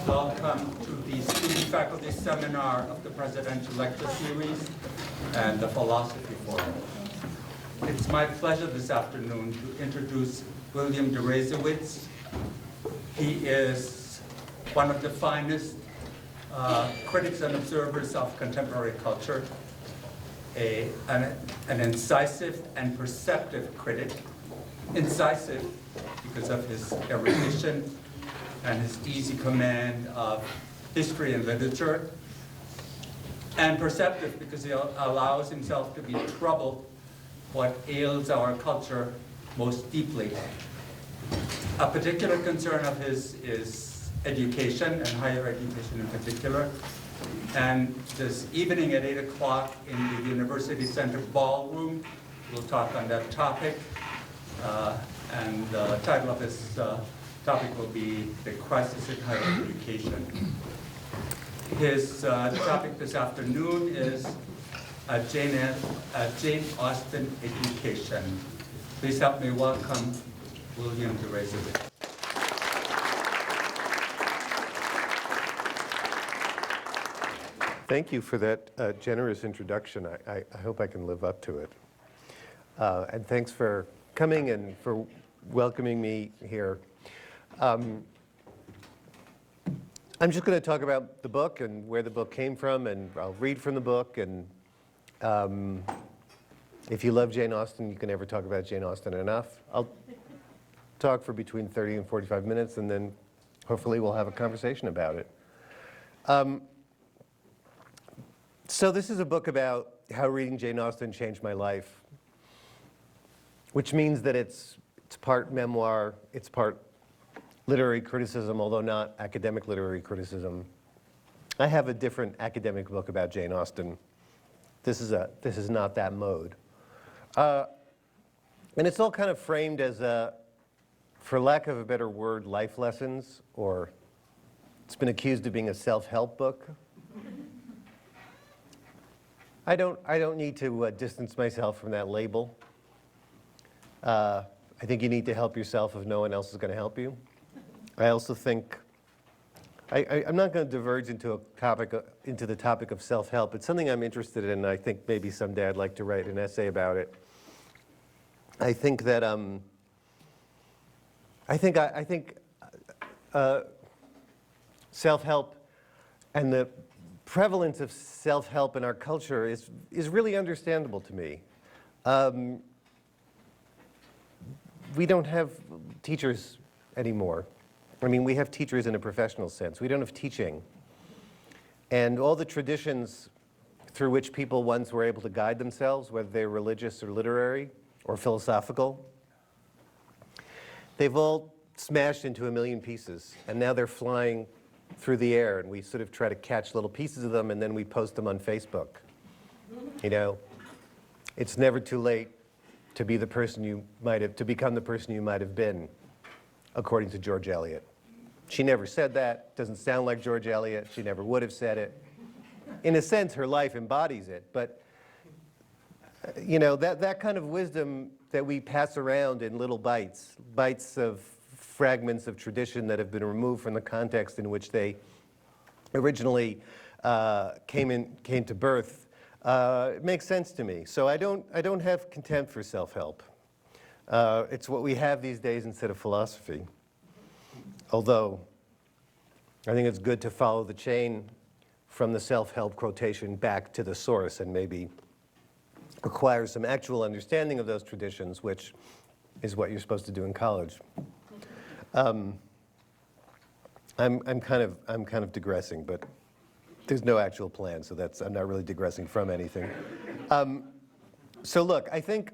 Welcome to the Student Faculty Seminar of the Presidential Lecture Series and the Philosophy Forum. It's my pleasure this afternoon to introduce William Deresiewicz. He is one of the finest critics and observers of contemporary culture, an incisive and perceptive critic. Incisive because of his erudition and his easy command of history and literature, and perceptive because he allows himself to be troubled what ails our culture most deeply. A particular concern of his is education, and higher education in particular. And this evening at 8 o'clock in the University Center Ballroom, we'll talk on that topic. And the title of this topic will be The Crisis in Higher Education. His topic this afternoon is Jane Austen Education. Please help me welcome William Deresiewicz. Thank you for that generous introduction. I hope I can live up to it. And thanks for coming and for welcoming me here. I'm just going to talk about the book and where the book came from, and I'll read from the book. And if you love Jane Austen, you can never talk about Jane Austen enough. I'll talk for between 30 and 45 minutes, and then hopefully we'll have a conversation about it. So this is a book about how reading Jane Austen changed my life, which means that it's part memoir, it's part literary criticism, although not academic literary criticism. I have a different academic book about Jane Austen. This is not that mode. And it's all kind of framed as for lack of a better word, life lessons, or it's been accused of being a self-help book. I don't need to distance myself from that label. I think you need to help yourself if no one else is going to help you. I also think, I'm not going to diverge into the topic of self-help. It's something I'm interested in, and I think maybe someday I'd like to write an essay about it. I think that, self-help and the prevalence of self-help in our culture is really understandable to me. We don't have teachers anymore. I mean, we have teachers in a professional sense. We don't have teaching. And all the traditions through which people once were able to guide themselves, whether they're religious or literary or philosophical, they've all smashed into a million pieces. And now they're flying through the air, and we sort of try to catch little pieces of them, and then we post them on Facebook. You know, it's never too late to be the person you might have, to become the person you might have been, according to George Eliot. She never said that. Doesn't sound like George Eliot. She never would have said it. In a sense, her life embodies it. But you know, that kind of wisdom that we pass around in little bites of fragments of tradition that have been removed from the context in which they originally came to birth. It makes sense to me. So I don't have contempt for self-help. It's what we have these days instead of philosophy. Although I think it's good to follow the chain from the self-help quotation back to the source and maybe acquire some actual understanding of those traditions, which is what you're supposed to do in college. I'm kind of digressing, but there's no actual plan, so I'm not really digressing from anything. So look, I think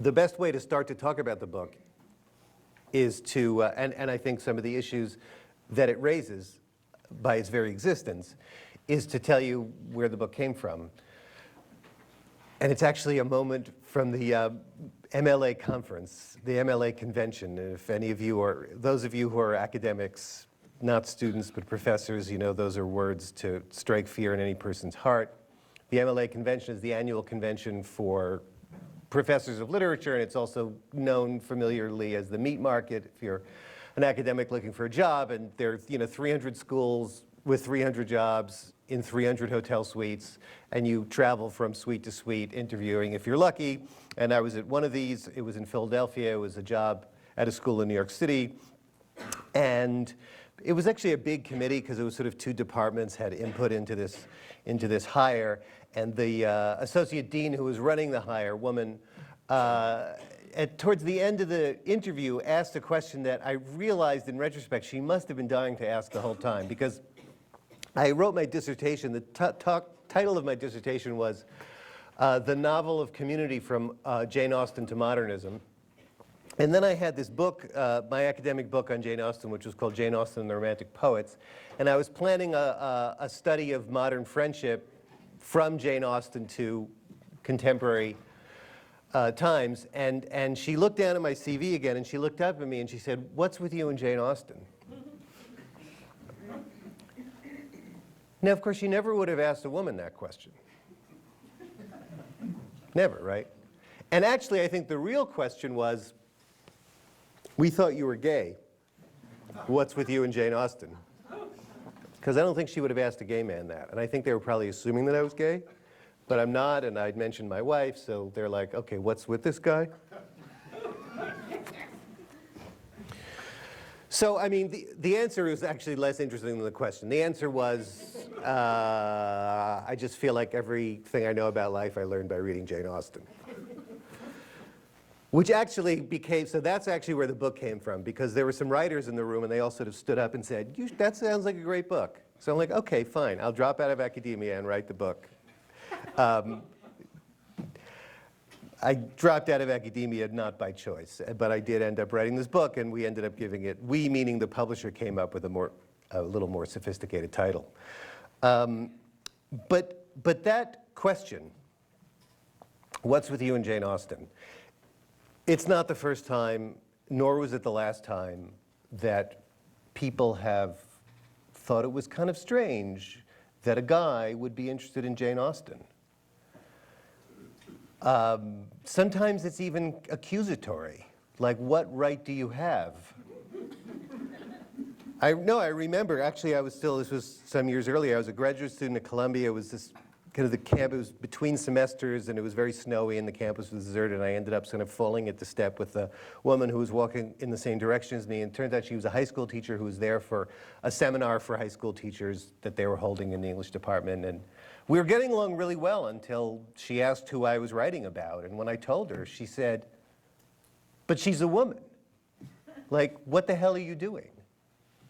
the best way to start to talk about the book is to, and I think some of the issues that it raises by its very existence, is to tell you where the book came from. And it's actually a moment from the MLA conference, the MLA convention. If any of you are, those of you who are academics, not students but professors, you know those are words to strike fear in any person's heart. The MLA convention is the annual convention for professors of literature, and it's also known familiarly as the meat market if you're an academic looking for a job, and there are 300 schools with 300 jobs in 300 hotel suites, and you travel from suite to suite interviewing if you're lucky. And I was at one of these. It was in Philadelphia. It was a job at a school in New York City. And it was actually a big committee because it was sort of two departments had input into this hire. And the associate dean who was running the hire, woman, towards the end of the interview asked a question that I realized in retrospect she must have been dying to ask the whole time, because I wrote my dissertation. The title of my dissertation was The Novel of Community from Jane Austen to Modernism. And then I had this book, my academic book on Jane Austen, which was called Jane Austen and the Romantic Poets. And I was planning a study of modern friendship from Jane Austen to contemporary times. And she looked down at my CV again, and she looked up at me, and she said, "What's with you and Jane Austen?" Now, of course, she never would have asked a woman that question. Never, right? And actually, I think the real question was, we thought you were gay. What's with you and Jane Austen? Because I don't think she would have asked a gay man that. And I think they were probably assuming that I was gay, but I'm not, and I'd mentioned my wife, so they're like, okay, what's with this guy? So, I mean, the answer is actually less interesting than the question. The answer was, I just feel like everything I know about life I learned by reading Jane Austen. Which actually became, so that's actually where the book came from, because there were some writers in the room, and they all sort of stood up and said, that sounds like a great book. So I'm like, okay, fine, I'll drop out of academia and write the book. I dropped out of academia not by choice, but I did end up writing this book, and we ended up giving it, we meaning the publisher, came up with a little more sophisticated title. But that question, what's with you and Jane Austen? It's not the first time, nor was it the last time, that people have thought it was kind of strange that a guy would be interested in Jane Austen. Sometimes it's even accusatory, like, what right do you have? I remember, actually, this was some years earlier, I was a graduate student at Columbia. It was this kind of the camp, it was between semesters, and it was very snowy, and the campus was deserted, and I ended up sort of falling at the step with a woman who was walking in the same direction as me, and it turned out she was a high school teacher who was there for a seminar for high school teachers that they were holding in the English department, and we were getting along really well until she asked who I was writing about, and when I told her, she said, "But she's a woman. Like, what the hell are you doing?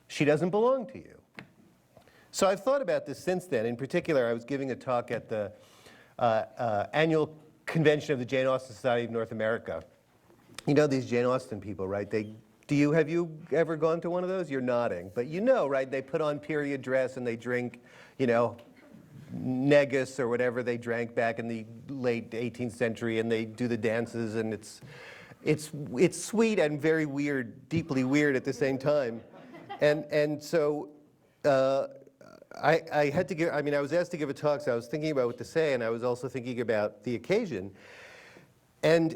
She doesn't belong to you." So I've thought about this since then. In particular, I was giving a talk at the annual convention of the Jane Austen Society of North America. You know these Jane Austen people, right? Have you ever gone to one of those? You're nodding. But you know, right, they put on period dress and they drink, negus or whatever they drank back in the late 18th century, and they do the dances, and it's sweet and very weird, deeply weird at the same time. And so I had to give, I was asked to give a talk, so I was thinking about what to say, and I was also thinking about the occasion. And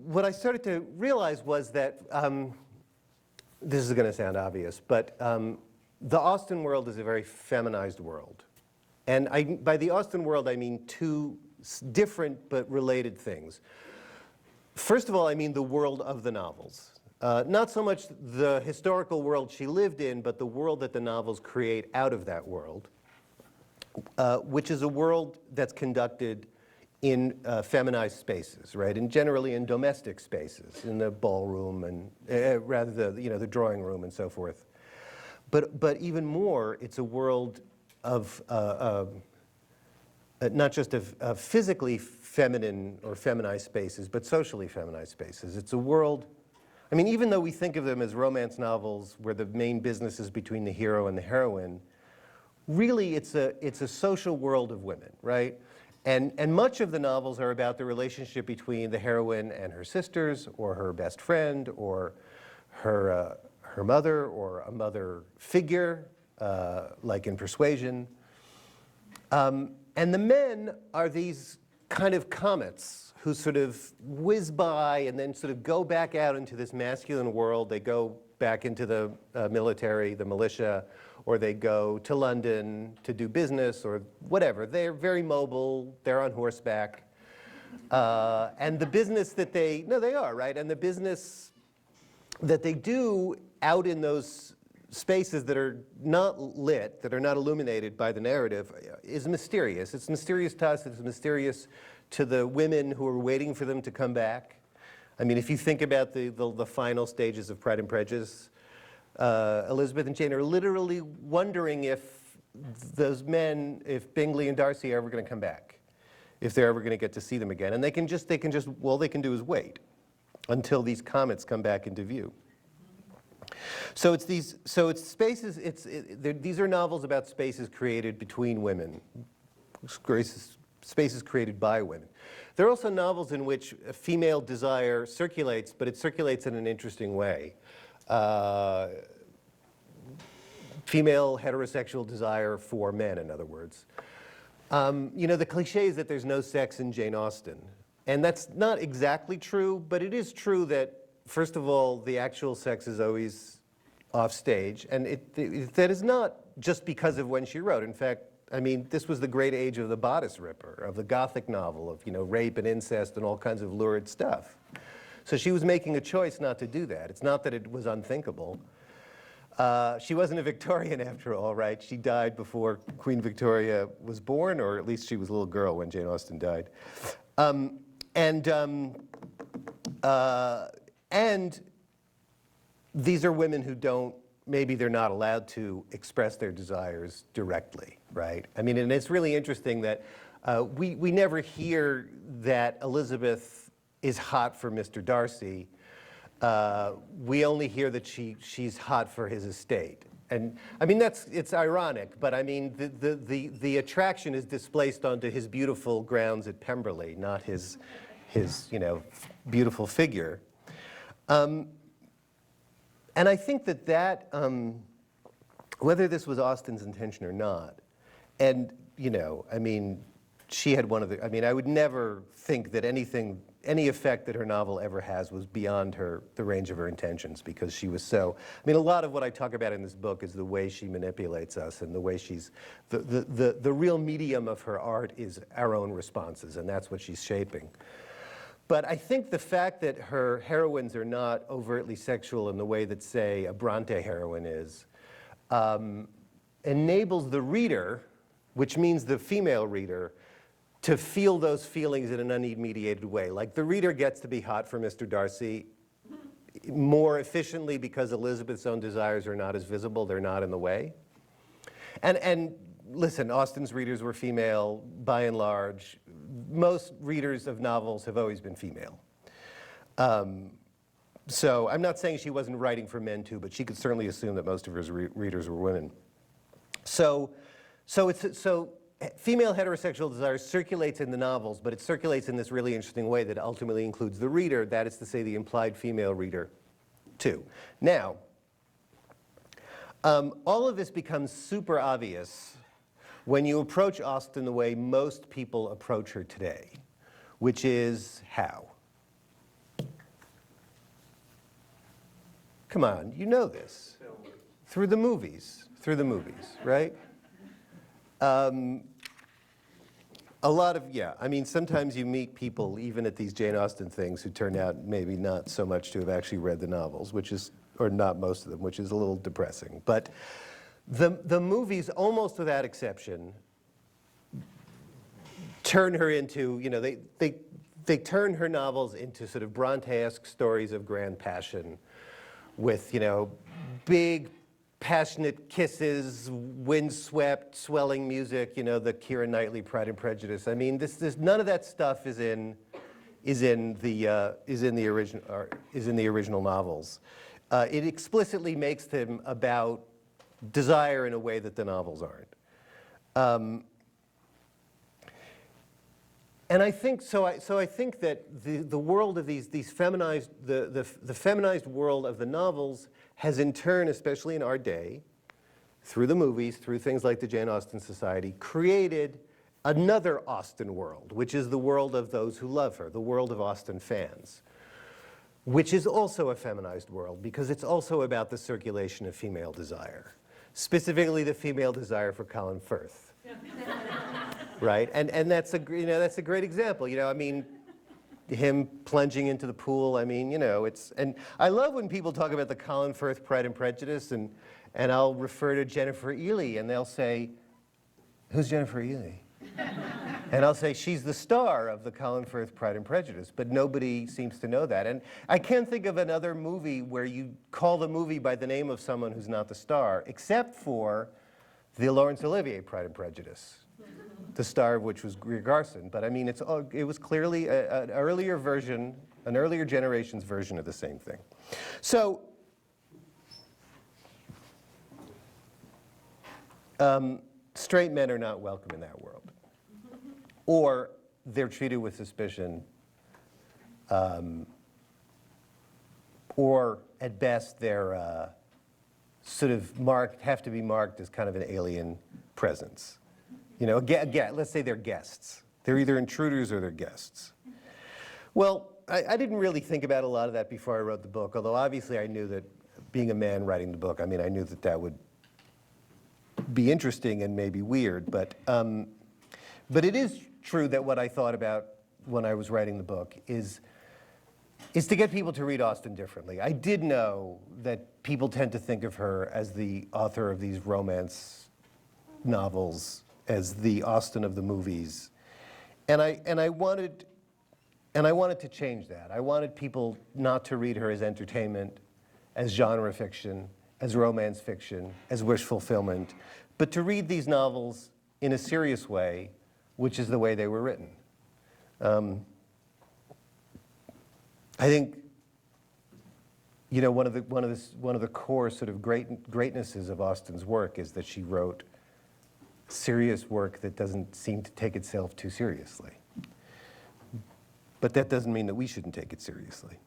what I started to realize was that, this is going to sound obvious, but the Austen world is a very feminized world. And by the Austen world, I mean two different but related things. First of all, I mean the world of the novels. Not so much the historical world she lived in, but the world that the novels create out of that world, which is a world that's conducted in feminized spaces, right? And generally in domestic spaces, in the ballroom and rather the drawing room and so forth. But even more, it's a world of not just of physically feminine or feminized spaces, but socially feminized spaces. It's a world, even though we think of them as romance novels where the main business is between the hero and the heroine, really it's a social world of women, right? And much of the novels are about the relationship between the heroine and her sisters, or her best friend, or her mother, or a mother figure, like in Persuasion. And the men are these kind of comets who sort of whiz by and then sort of go back out into this masculine world. They go back into the military, the militia, or they go to London to do business or whatever. They're very mobile, they're on horseback. And the business that they are, right? And the business that they do out in those spaces that are not lit, that are not illuminated by the narrative, is mysterious. It's mysterious to us, it's mysterious to the women who are waiting for them to come back. I mean, if you think about the final stages of Pride and Prejudice, Elizabeth and Jane are literally wondering if those men, if Bingley and Darcy are ever going to come back, if they're ever going to get to see them again. And all they can do is wait until these comets come back into view. So these are novels about spaces created between women, spaces created by women. There are also novels in which female desire circulates, but it circulates in an interesting way. Female heterosexual desire for men, in other words. You know, the cliche is that there's no sex in Jane Austen. And that's not exactly true, but it is true that, first of all, the actual sex is always off stage. And that is not just because of when she wrote. In fact, I mean, this was the great age of the bodice ripper, of the Gothic novel, of, you know, rape and incest and all kinds of lurid stuff. So she was making a choice not to do that. It's not that it was unthinkable. She wasn't a Victorian after all, right? She died before Queen Victoria was born, or at least she was a little girl when Jane Austen died. And these are women who don't, maybe they're not allowed to express their desires directly, right? I mean, and it's really interesting that we never hear that Elizabeth is hot for Mr. Darcy. We only hear that she's hot for his estate. And I mean, it's ironic, but I mean, the attraction is displaced onto his beautiful grounds at Pemberley, not his you know, beautiful figure. And I think that whether this was Austen's intention or not, and, you know, I mean, she had one of the, I mean, I would never think that any effect that her novel ever has was beyond the range of her intentions, because she was so, I mean, a lot of what I talk about in this book is the way she manipulates us and the way the real medium of her art is our own responses, and that's what she's shaping. But I think the fact that her heroines are not overtly sexual in the way that, say, a Bronte heroine is, enables the reader, which means the female reader, to feel those feelings in an unmediated way. Like, the reader gets to be hot for Mr. Darcy more efficiently because Elizabeth's own desires are not as visible, they're not in the way. And listen, Austen's readers were female by and large. Most readers of novels have always been female. So I'm not saying she wasn't writing for men too, but she could certainly assume that most of her readers were women. So female heterosexual desire circulates in the novels, but it circulates in this really interesting way that ultimately includes the reader, that is to say the implied female reader too. Now, all of this becomes super obvious when you approach Austen the way most people approach her today, which is how? Come on, you know this. Through the movies, right? A lot of, yeah, I mean, sometimes you meet people, even at these Jane Austen things, who turn out maybe not so much to have actually read the novels, which is, or not most of them, which is a little depressing. But the movies, almost without exception, turn her into, you know, they turn her novels into sort of Bronte-esque stories of grand passion with, you know, big, passionate kisses, windswept, swelling music, you know, the Keira Knightley Pride and Prejudice. I mean, none of that stuff is in the original novels. It explicitly makes them about desire in a way that the novels aren't. And I think so. I think that the world of these feminized, the feminized world of the novels has in turn, especially in our day, through the movies, through things like the Jane Austen Society, created another Austen world, which is the world of those who love her, the world of Austen fans, which is also a feminized world because it's also about the circulation of female desire, specifically the female desire for Colin Firth, right? And that's that's a great example. I mean, him plunging into the pool. I mean, and I love when people talk about the Colin Firth Pride and Prejudice, and I'll refer to Jennifer Ely, and they'll say, "Who's Jennifer Ely?" And I'll say, she's the star of the Colin Firth Pride and Prejudice, but nobody seems to know that. And I can't think of another movie where you call the movie by the name of someone who's not the star, except for the Laurence Olivier Pride and Prejudice, the star of which was Greer Garson. But I mean, it was clearly an earlier version, an earlier generation's version of the same thing. So, straight men are not welcome in that world. Or they're treated with suspicion, or at best they're sort of have to be marked as kind of an alien presence. Let's say they're guests. They're either intruders or they're guests. Well, I didn't really think about a lot of that before I wrote the book, although obviously I knew that being a man writing the book, I mean, I knew that that would be interesting and maybe weird, but it is true that what I thought about when I was writing the book is to get people to read Austen differently. I did know that people tend to think of her as the author of these romance novels, as the Austen of the movies, and I wanted to change that. I wanted people not to read her as entertainment, as genre fiction, as romance fiction, as wish fulfillment, but to read these novels in a serious way, which is the way they were written. I think, one of the core sort of greatnesses of Austen's work is that she wrote serious work that doesn't seem to take itself too seriously. But that doesn't mean that we shouldn't take it seriously.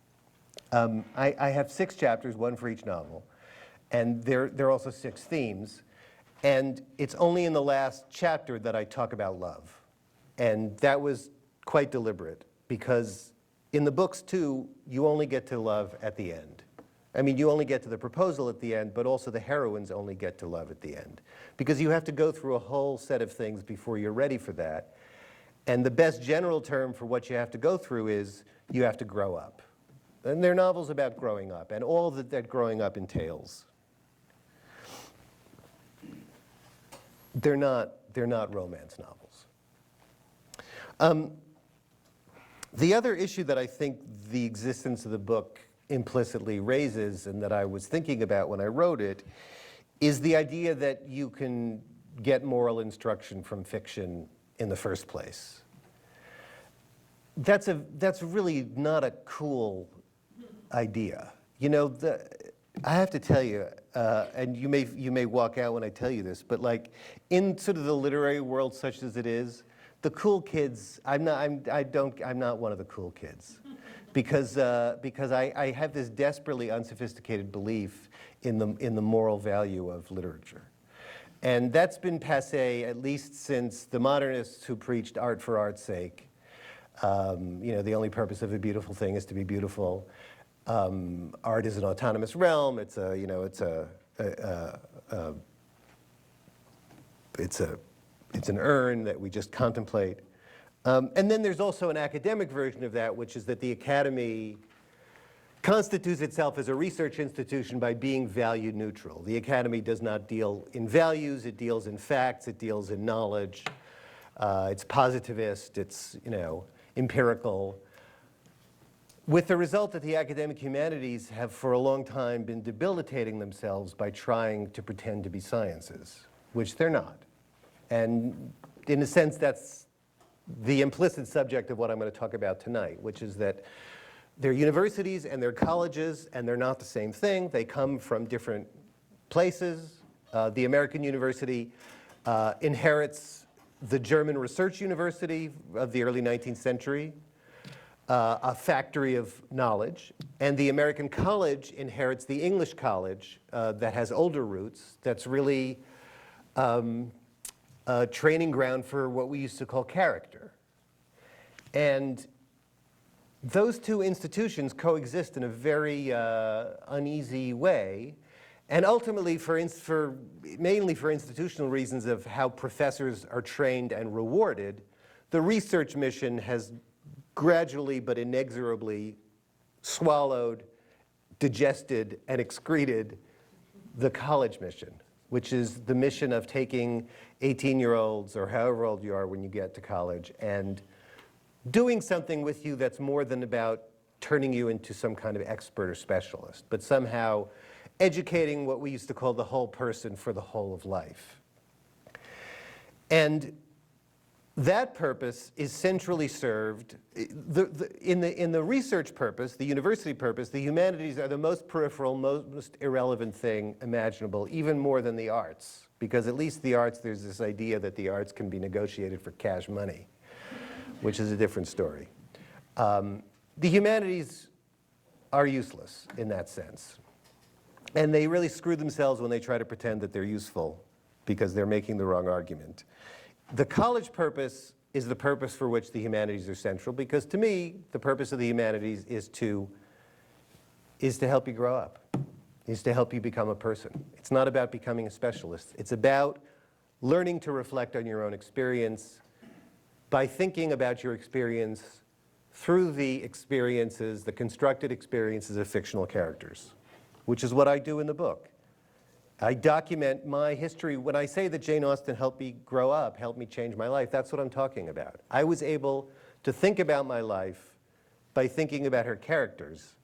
I have 6 chapters, one for each novel, and there are also 6 themes. And it's only in the last chapter that I talk about love. And that was quite deliberate, because in the books, too, you only get to love at the end. I mean, you only get to the proposal at the end, but also the heroines only get to love at the end. Because you have to go through a whole set of things before you're ready for that. And the best general term for what you have to go through is you have to grow up. And they're novels about growing up, and all that growing up entails. They're not romance novels. The other issue that I think the existence of the book implicitly raises, and that I was thinking about when I wrote it, is the idea that you can get moral instruction from fiction in the first place. That's really not a cool idea. I have to tell you, and you may walk out when I tell you this, but like in sort of the literary world such as it is, the cool kids, I'm not one of the cool kids, because I have this desperately unsophisticated belief in the moral value of literature. And that's been passé at least since the modernists who preached art for art's sake. The only purpose of a beautiful thing is to be beautiful. Art is an autonomous realm. It's an urn that we just contemplate. And then there's also an academic version of that, which is that the academy constitutes itself as a research institution by being value neutral. The academy does not deal in values, it deals in facts, it deals in knowledge. It's positivist, it's empirical. With the result that the academic humanities have for a long time been debilitating themselves by trying to pretend to be sciences, which they're not. And in a sense, that's the implicit subject of what I'm going to talk about tonight, which is that they're universities and they're colleges, and they're not the same thing. They come from different places. The American university inherits the German research university of the early 19th century, a factory of knowledge, and the American college inherits the English college that has older roots, that's really a training ground for what we used to call character. And those two institutions coexist in a very uneasy way. And ultimately, mainly for institutional reasons of how professors are trained and rewarded, the research mission has gradually but inexorably swallowed, digested, and excreted the college mission, which is the mission of taking 18-year-olds, or however old you are when you get to college, and doing something with you that's more than about turning you into some kind of expert or specialist, but somehow educating what we used to call the whole person for the whole of life. And that purpose is centrally served. In the research purpose, the university purpose, the humanities are the most peripheral, most irrelevant thing imaginable, even more than the arts. Because at least the arts, there's this idea that the arts can be negotiated for cash money, which is a different story. The humanities are useless in that sense. And they really screw themselves when they try to pretend that they're useful, because they're making the wrong argument. The college purpose is the purpose for which the humanities are central, because to me, the purpose of the humanities is to help you grow up, is to help you become a person. It's not about becoming a specialist. It's about learning to reflect on your own experience by thinking about your experience through the experiences, the constructed experiences of fictional characters, which is what I do in the book. I document my history. When I say that Jane Austen helped me grow up, helped me change my life, that's what I'm talking about. I was able to think about my life by thinking about her characters.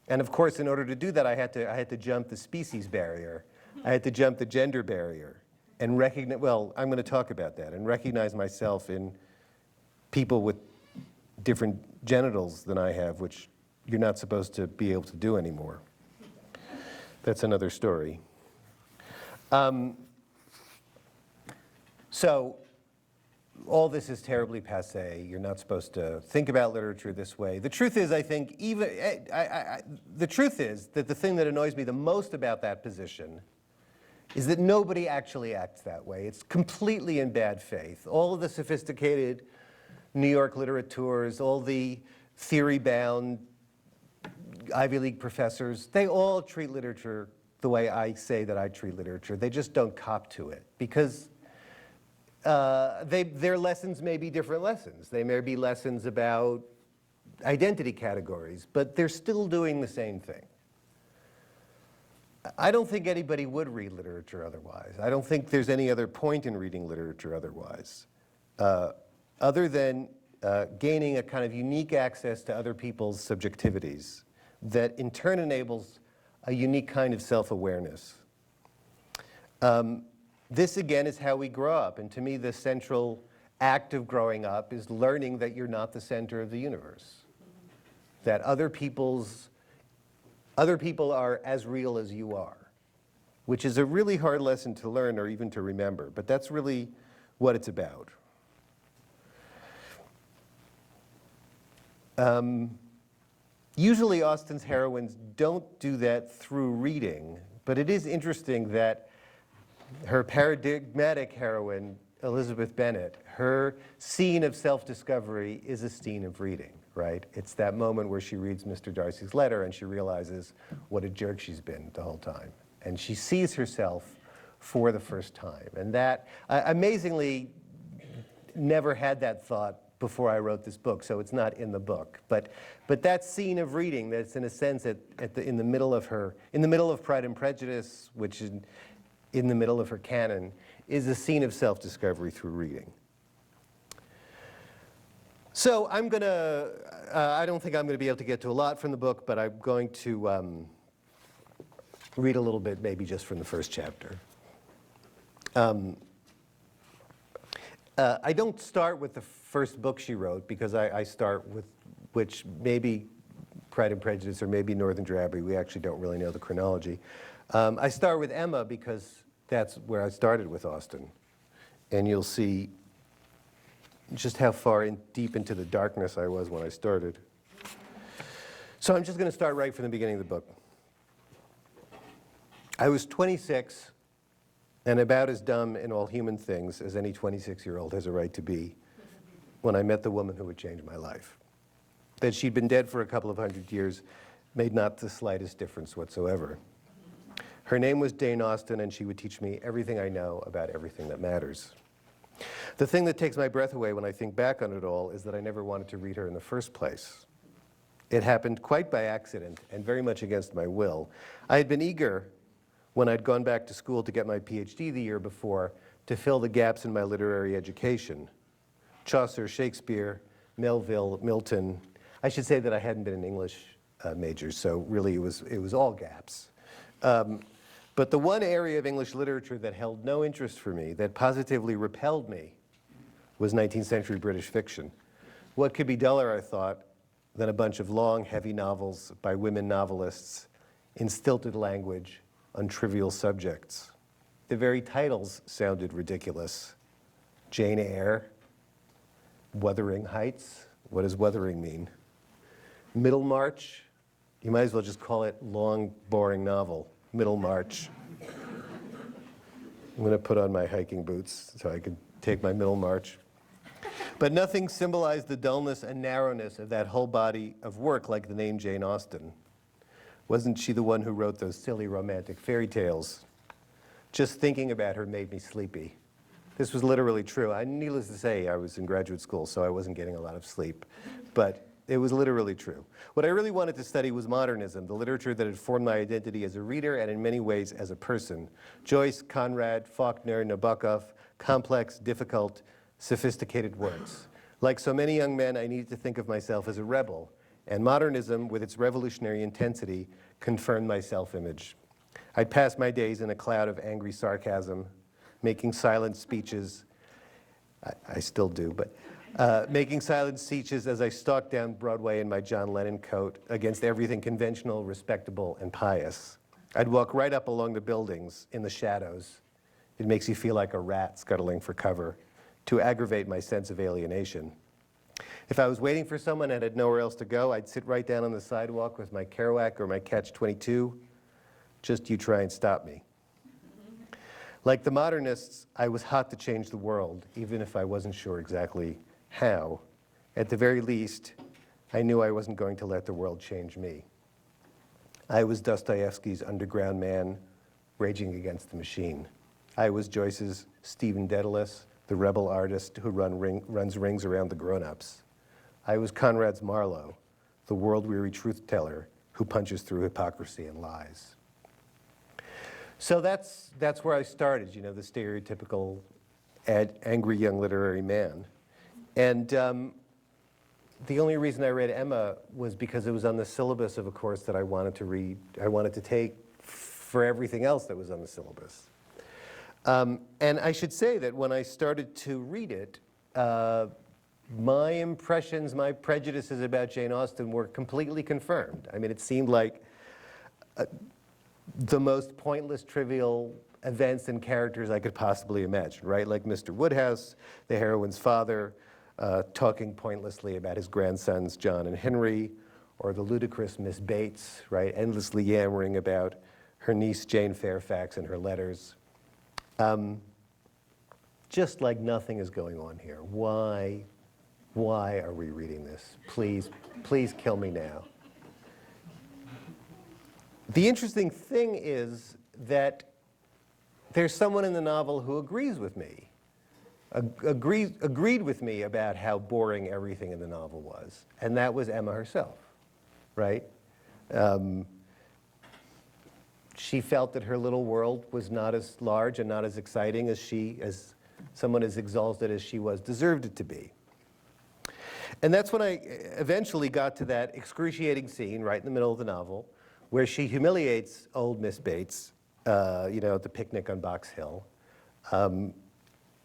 And of course, in order to do that, I had to jump the species barrier. I had to jump the gender barrier and recognize, well, I'm going to talk about that, and recognize myself in people with different genitals than I have, which you're not supposed to be able to do anymore. That's another story. So all this is terribly passé. You're not supposed to think about literature this way. The truth is, I think, the truth is that the thing that annoys me the most about that position is that nobody actually acts that way. It's completely in bad faith. All of the sophisticated New York literateurs, all the theory-bound Ivy League professors, they all treat literature the way I say that I treat literature. They just don't cop to it, because their lessons may be different lessons. They may be lessons about identity categories, but they're still doing the same thing. I don't think anybody would read literature otherwise. I don't think there's any other point in reading literature otherwise, other than gaining a kind of unique access to other people's subjectivities that in turn enables a unique kind of self-awareness. This, again, is how we grow up. And to me, the central act of growing up is learning that you're not the center of the universe, that other people are as real as you are, which is a really hard lesson to learn or even to remember. But that's really what it's about. Usually Austen's heroines don't do that through reading, but it is interesting that her paradigmatic heroine, Elizabeth Bennet, her scene of self-discovery is a scene of reading, right? It's that moment where she reads Mr. Darcy's letter and she realizes what a jerk she's been the whole time. And she sees herself for the first time. And that, amazingly, never had that thought before I wrote this book, so it's not in the book. But that scene of reading, that's in a sense in the middle of Pride and Prejudice, which is in the middle of her canon, is a scene of self-discovery through reading. So I'm going to, I don't think I'm going to be able to get to a lot from the book, but I'm going to read a little bit, maybe just from the first chapter. I don't start with the first book she wrote, because I start with which maybe Pride and Prejudice or maybe Northern Drapery. We actually don't really know the chronology. I start with Emma because that's where I started with Austen. And you'll see just how far deep into the darkness I was when I started. So I'm just going to start right from the beginning of the book. I was 26 and about as dumb in all human things as any 26-year-old has a right to be when I met the woman who would change my life. That she'd been dead for a couple of hundred years made not the slightest difference whatsoever. Her name was Jane Austen, and she would teach me everything I know about everything that matters. The thing that takes my breath away when I think back on it all is that I never wanted to read her in the first place. It happened quite by accident and very much against my will. I had been eager, when I'd gone back to school to get my PhD the year before, to fill the gaps in my literary education. Chaucer, Shakespeare, Melville, Milton. I should say that I hadn't been an English major, so really it was all gaps. But the one area of English literature that held no interest for me, that positively repelled me, was 19th century British fiction. What could be duller, I thought, than a bunch of long, heavy novels by women novelists in stilted language on trivial subjects? The very titles sounded ridiculous. Jane Eyre, Wuthering Heights. What does Wuthering mean? Middlemarch. You might as well just call it long, boring novel. Middlemarch. I'm going to put on my hiking boots so I can take my Middlemarch. But nothing symbolized the dullness and narrowness of that whole body of work like the name Jane Austen. Wasn't she the one who wrote those silly romantic fairy tales? Just thinking about her made me sleepy. This was literally true. Needless to say, I was in graduate school, so I wasn't getting a lot of sleep. But it was literally true. What I really wanted to study was modernism, the literature that had formed my identity as a reader and in many ways as a person. Joyce, Conrad, Faulkner, Nabokov, complex, difficult, sophisticated works. Like so many young men, I needed to think of myself as a rebel, and modernism, with its revolutionary intensity, confirmed my self-image. I'd pass my days in a cloud of angry sarcasm, making silent speeches. I still do, but making silent speeches as I stalked down Broadway in my John Lennon coat against everything conventional, respectable, and pious. I'd walk right up along the buildings in the shadows. It makes you feel like a rat scuttling for cover, to aggravate my sense of alienation. If I was waiting for someone and had nowhere else to go, I'd sit right down on the sidewalk with my Kerouac or my Catch-22. Just you try and stop me. Like the modernists, I was hot to change the world, even if I wasn't sure exactly how. At the very least, I knew I wasn't going to let the world change me. I was Dostoevsky's underground man, raging against the machine. I was Joyce's Stephen Dedalus, the rebel artist who runs rings around the grown-ups. I was Conrad's Marlowe, the world-weary truth-teller who punches through hypocrisy and lies. So that's where I started, you know, the stereotypical angry young literary man. And the only reason I read Emma was because it was on the syllabus of a course that I wanted to read, I wanted to take for everything else that was on the syllabus. And I should say that when I started to read it, my impressions, my prejudices about Jane Austen were completely confirmed. I mean, it seemed like the most pointless, trivial events and characters I could possibly imagine, right? Like Mr. Woodhouse, the heroine's father, talking pointlessly about his grandsons, John and Henry, or the ludicrous Miss Bates, right? Endlessly yammering about her niece, Jane Fairfax, and her letters. Just like nothing is going on here. Why are we reading this? Please kill me now. The interesting thing is that there's someone in the novel who agrees with me, agreed with me about how boring everything in the novel was, and that was Emma herself, right? She felt that her little world was not as large and not as exciting as someone as exalted as she was deserved it to be. And that's when I eventually got to that excruciating scene right in the middle of the novel where she humiliates old Miss Bates, you know, at the picnic on Box Hill,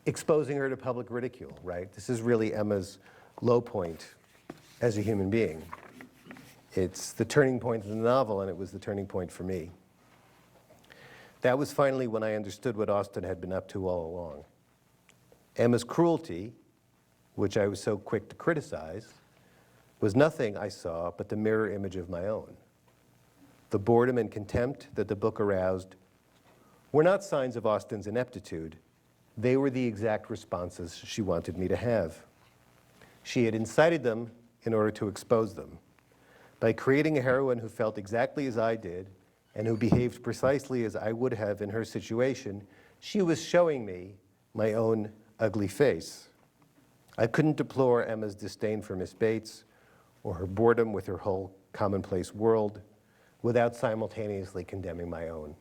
exposing her to public ridicule, right? This is really Emma's low point as a human being. It's the turning point of the novel, and it was the turning point for me. That was finally when I understood what Austen had been up to all along. Emma's cruelty, which I was so quick to criticize, was nothing I saw but the mirror image of my own. The boredom and contempt that the book aroused were not signs of Austen's ineptitude. They were the exact responses she wanted me to have. She had incited them in order to expose them. By creating a heroine who felt exactly as I did and who behaved precisely as I would have in her situation, she was showing me my own ugly face. I couldn't deplore Emma's disdain for Miss Bates or her boredom with her whole commonplace world without simultaneously condemning my own.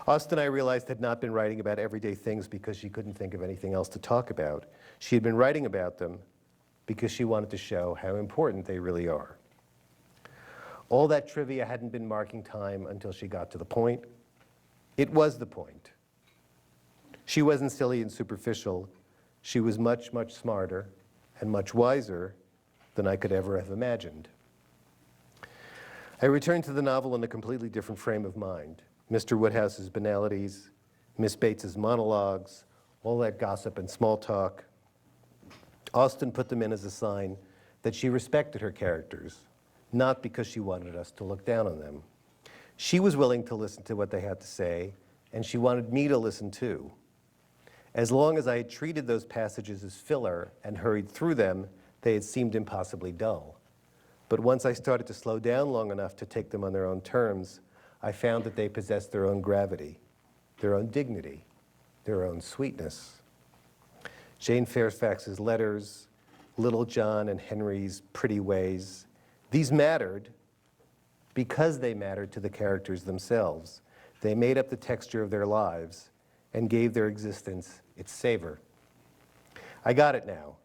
Austen, I realized, had not been writing about everyday things because she couldn't think of anything else to talk about. She had been writing about them because she wanted to show how important they really are. All that trivia hadn't been marking time until she got to the point. It was the point. She wasn't silly and superficial. She was much, much smarter and much wiser than I could ever have imagined. I returned to the novel in a completely different frame of mind. Mr. Woodhouse's banalities, Miss Bates's monologues, all that gossip and small talk. Austen put them in as a sign that she respected her characters, not because she wanted us to look down on them. She was willing to listen to what they had to say, and she wanted me to listen too. As long as I had treated those passages as filler and hurried through them, they had seemed impossibly dull. But once I started to slow down long enough to take them on their own terms, I found that they possessed their own gravity, their own dignity, their own sweetness. Jane Fairfax's letters, Little John and Henry's pretty ways, these mattered because they mattered to the characters themselves. They made up the texture of their lives and gave their existence its savor. I got it now.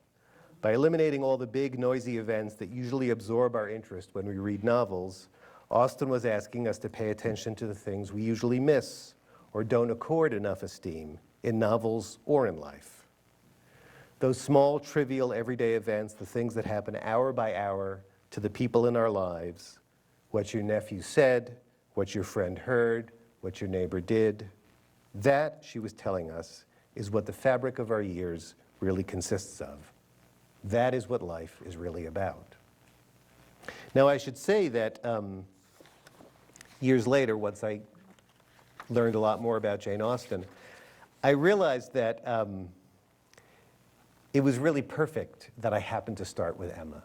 By eliminating all the big, noisy events that usually absorb our interest when we read novels, Austen was asking us to pay attention to the things we usually miss or don't accord enough esteem in novels or in life. Those small, trivial, everyday events, the things that happen hour by hour to the people in our lives, what your nephew said, what your friend heard, what your neighbor did, that, she was telling us, is what the fabric of our years really consists of. That is what life is really about. Now, I should say that years later, once I learned a lot more about Jane Austen, I realized that it was really perfect that I happened to start with Emma.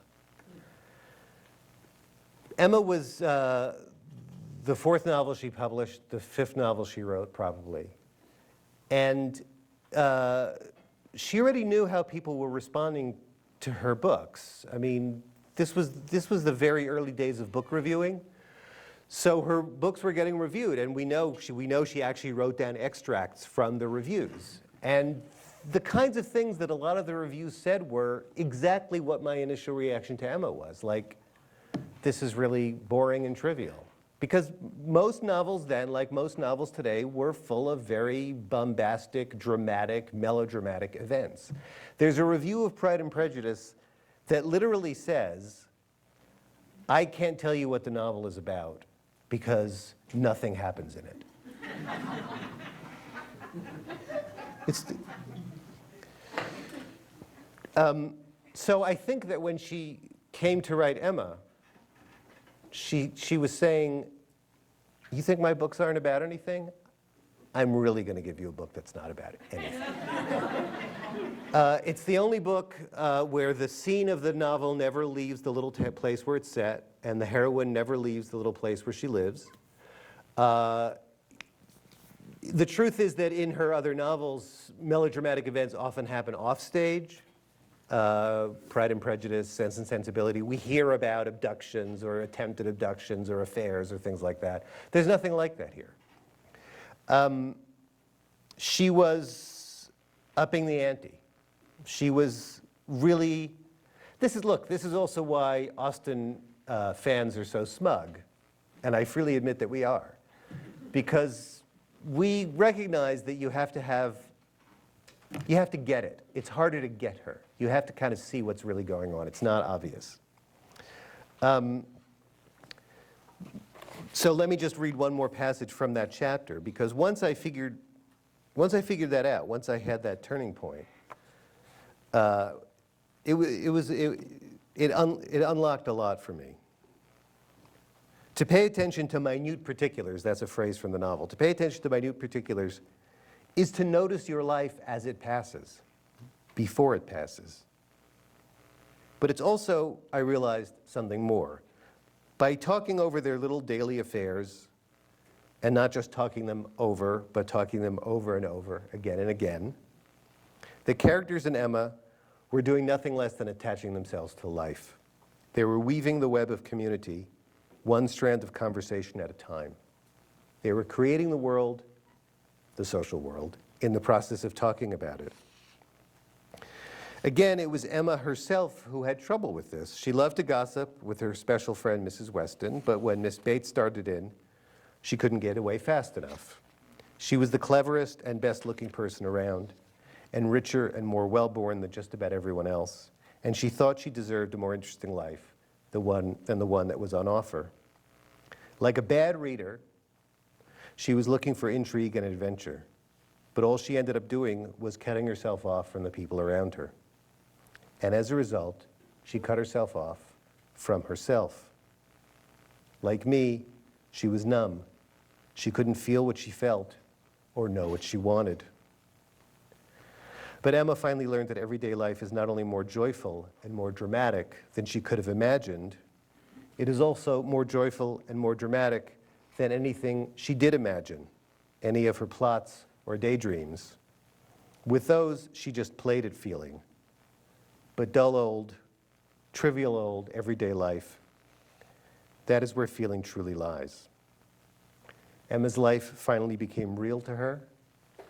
Emma was the fourth novel she published, the fifth novel she wrote, probably. And she already knew how people were responding to her books. I mean, this was the very early days of book reviewing. So her books were getting reviewed, and we know she actually wrote down extracts from the reviews. And the kinds of things that a lot of the reviews said were exactly what my initial reaction to Emma was. Like, this is really boring and trivial. Because most novels then, like most novels today, were full of very bombastic, dramatic, melodramatic events. There's a review of Pride and Prejudice that literally says, I can't tell you what the novel is about because nothing happens in it. So I think that when she came to write Emma, she was saying, you think my books aren't about anything? I'm really going to give you a book that's not about anything. It's the only book where the scene of the novel never leaves the little place where it's set, and the heroine never leaves the little place where she lives. The truth is that in her other novels, melodramatic events often happen offstage. Pride and Prejudice, Sense and Sensibility, we hear about abductions or attempted abductions or affairs or things like that. There's nothing like that here. She was upping the ante. She was really, this is also why Austen fans are so smug, and I freely admit that we are, because we recognize that you have to get it. It's harder to get her. You have to kind of see what's really going on. It's not obvious. So let me just read one more passage from that chapter, because once I figured that out, once I had that turning point, it unlocked a lot for me. To pay attention to minute particulars, that's a phrase from the novel, to pay attention to minute particulars is to notice your life as it passes, before it passes. But it's also, I realized, something more. By talking over their little daily affairs, and not just talking them over, but talking them over and over, again and again, the characters in Emma were doing nothing less than attaching themselves to life. They were weaving the web of community, one strand of conversation at a time. They were creating the world, the social world, in the process of talking about it. Again, it was Emma herself who had trouble with this. She loved to gossip with her special friend, Mrs. Weston, but when Miss Bates started in, she couldn't get away fast enough. She was the cleverest and best-looking person around, and richer and more well-born than just about everyone else, and she thought she deserved a more interesting life than the one that was on offer. Like a bad reader, she was looking for intrigue and adventure, but all she ended up doing was cutting herself off from the people around her. And as a result, she cut herself off from herself. Like me, she was numb. She couldn't feel what she felt or know what she wanted. But Emma finally learned that everyday life is not only more joyful and more dramatic than she could have imagined, it is also more joyful and more dramatic than anything she did imagine, any of her plots or daydreams. With those, she just played at feeling. But dull old, trivial old, everyday life, that is where feeling truly lies. Emma's life finally became real to her,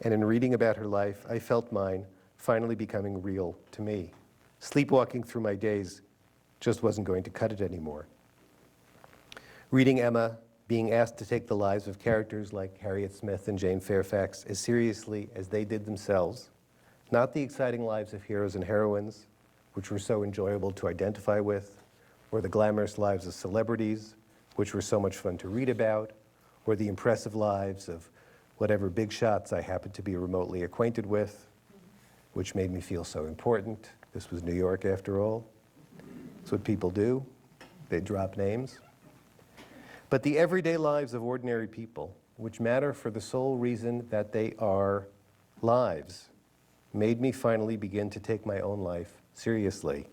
and in reading about her life, I felt mine finally becoming real to me. Sleepwalking through my days just wasn't going to cut it anymore. Reading Emma, being asked to take the lives of characters like Harriet Smith and Jane Fairfax as seriously as they did themselves, not the exciting lives of heroes and heroines, which were so enjoyable to identify with, or the glamorous lives of celebrities, which were so much fun to read about, or the impressive lives of whatever big shots I happened to be remotely acquainted with, which made me feel so important. This was New York, after all. That's what people do. They drop names. But the everyday lives of ordinary people, which matter for the sole reason that they are lives, made me finally begin to take my own life seriously.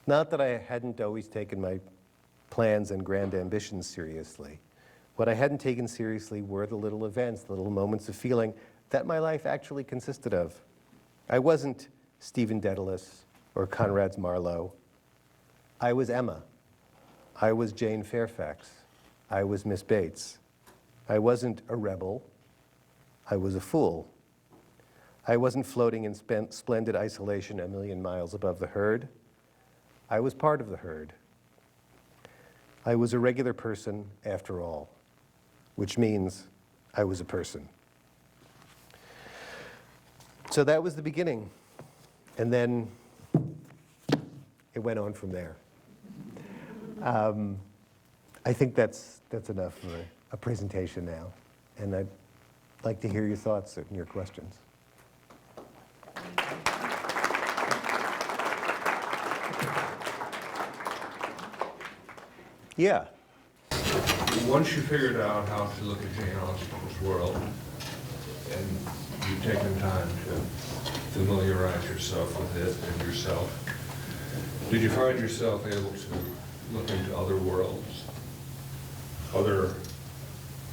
Not that I hadn't always taken my plans and grand ambitions seriously. What I hadn't taken seriously were the little events, the little moments of feeling that my life actually consisted of. I wasn't Stephen Dedalus or Conrad's Marlowe. I was Emma. I was Jane Fairfax. I was Miss Bates. I wasn't a rebel. I was a fool. I wasn't floating in splendid isolation a million miles above the herd. I was part of the herd. I was a regular person after all, which means I was a person. So that was the beginning. And then it went on from there. I think that's enough for a presentation now. And I'd like to hear your thoughts and your questions. Yeah. Once you figured out how to look at Jane Austen's world, and you've taken time to familiarize yourself with it and yourself, did you find yourself able to look into other worlds, other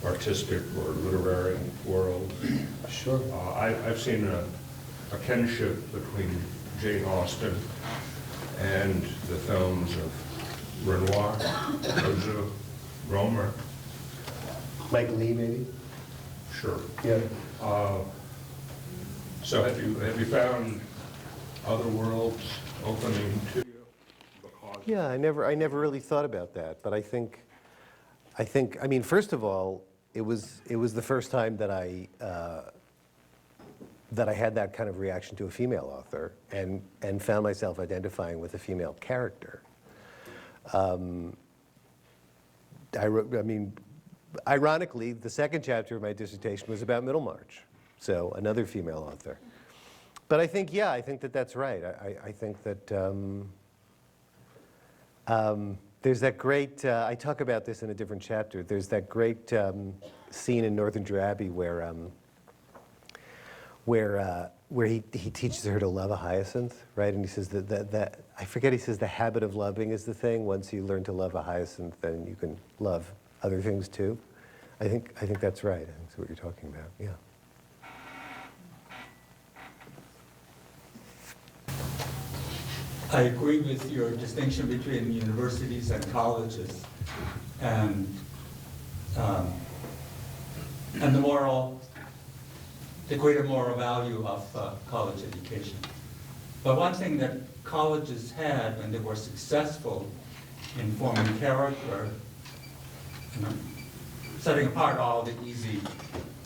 artistic or literary worlds? Sure. I've seen a kinship between Jane Austen and the films of Renoir, Ozu, Romer. Mike Lee, maybe? Sure. Yeah. So have you found other worlds opening to you? Yeah, I never really thought about that, but I mean, first of all, it was the first time that I had that kind of reaction to a female author and found myself identifying with a female character. Ironically, the second chapter of my dissertation was about Middlemarch, so another female author. But I think that that's right. I think that there's that great, I talk about this in a different chapter, there's that great scene in Northanger Abbey where where he teaches her to love a hyacinth, right? And he says that I forget, he says the habit of loving is the thing. Once you learn to love a hyacinth, then you can love other things too. I think that's right. I think that's what you're talking about, yeah. I agree with your distinction between universities and colleges, and the greater moral value of college education. But one thing that colleges had when they were successful in forming character, setting apart all the easy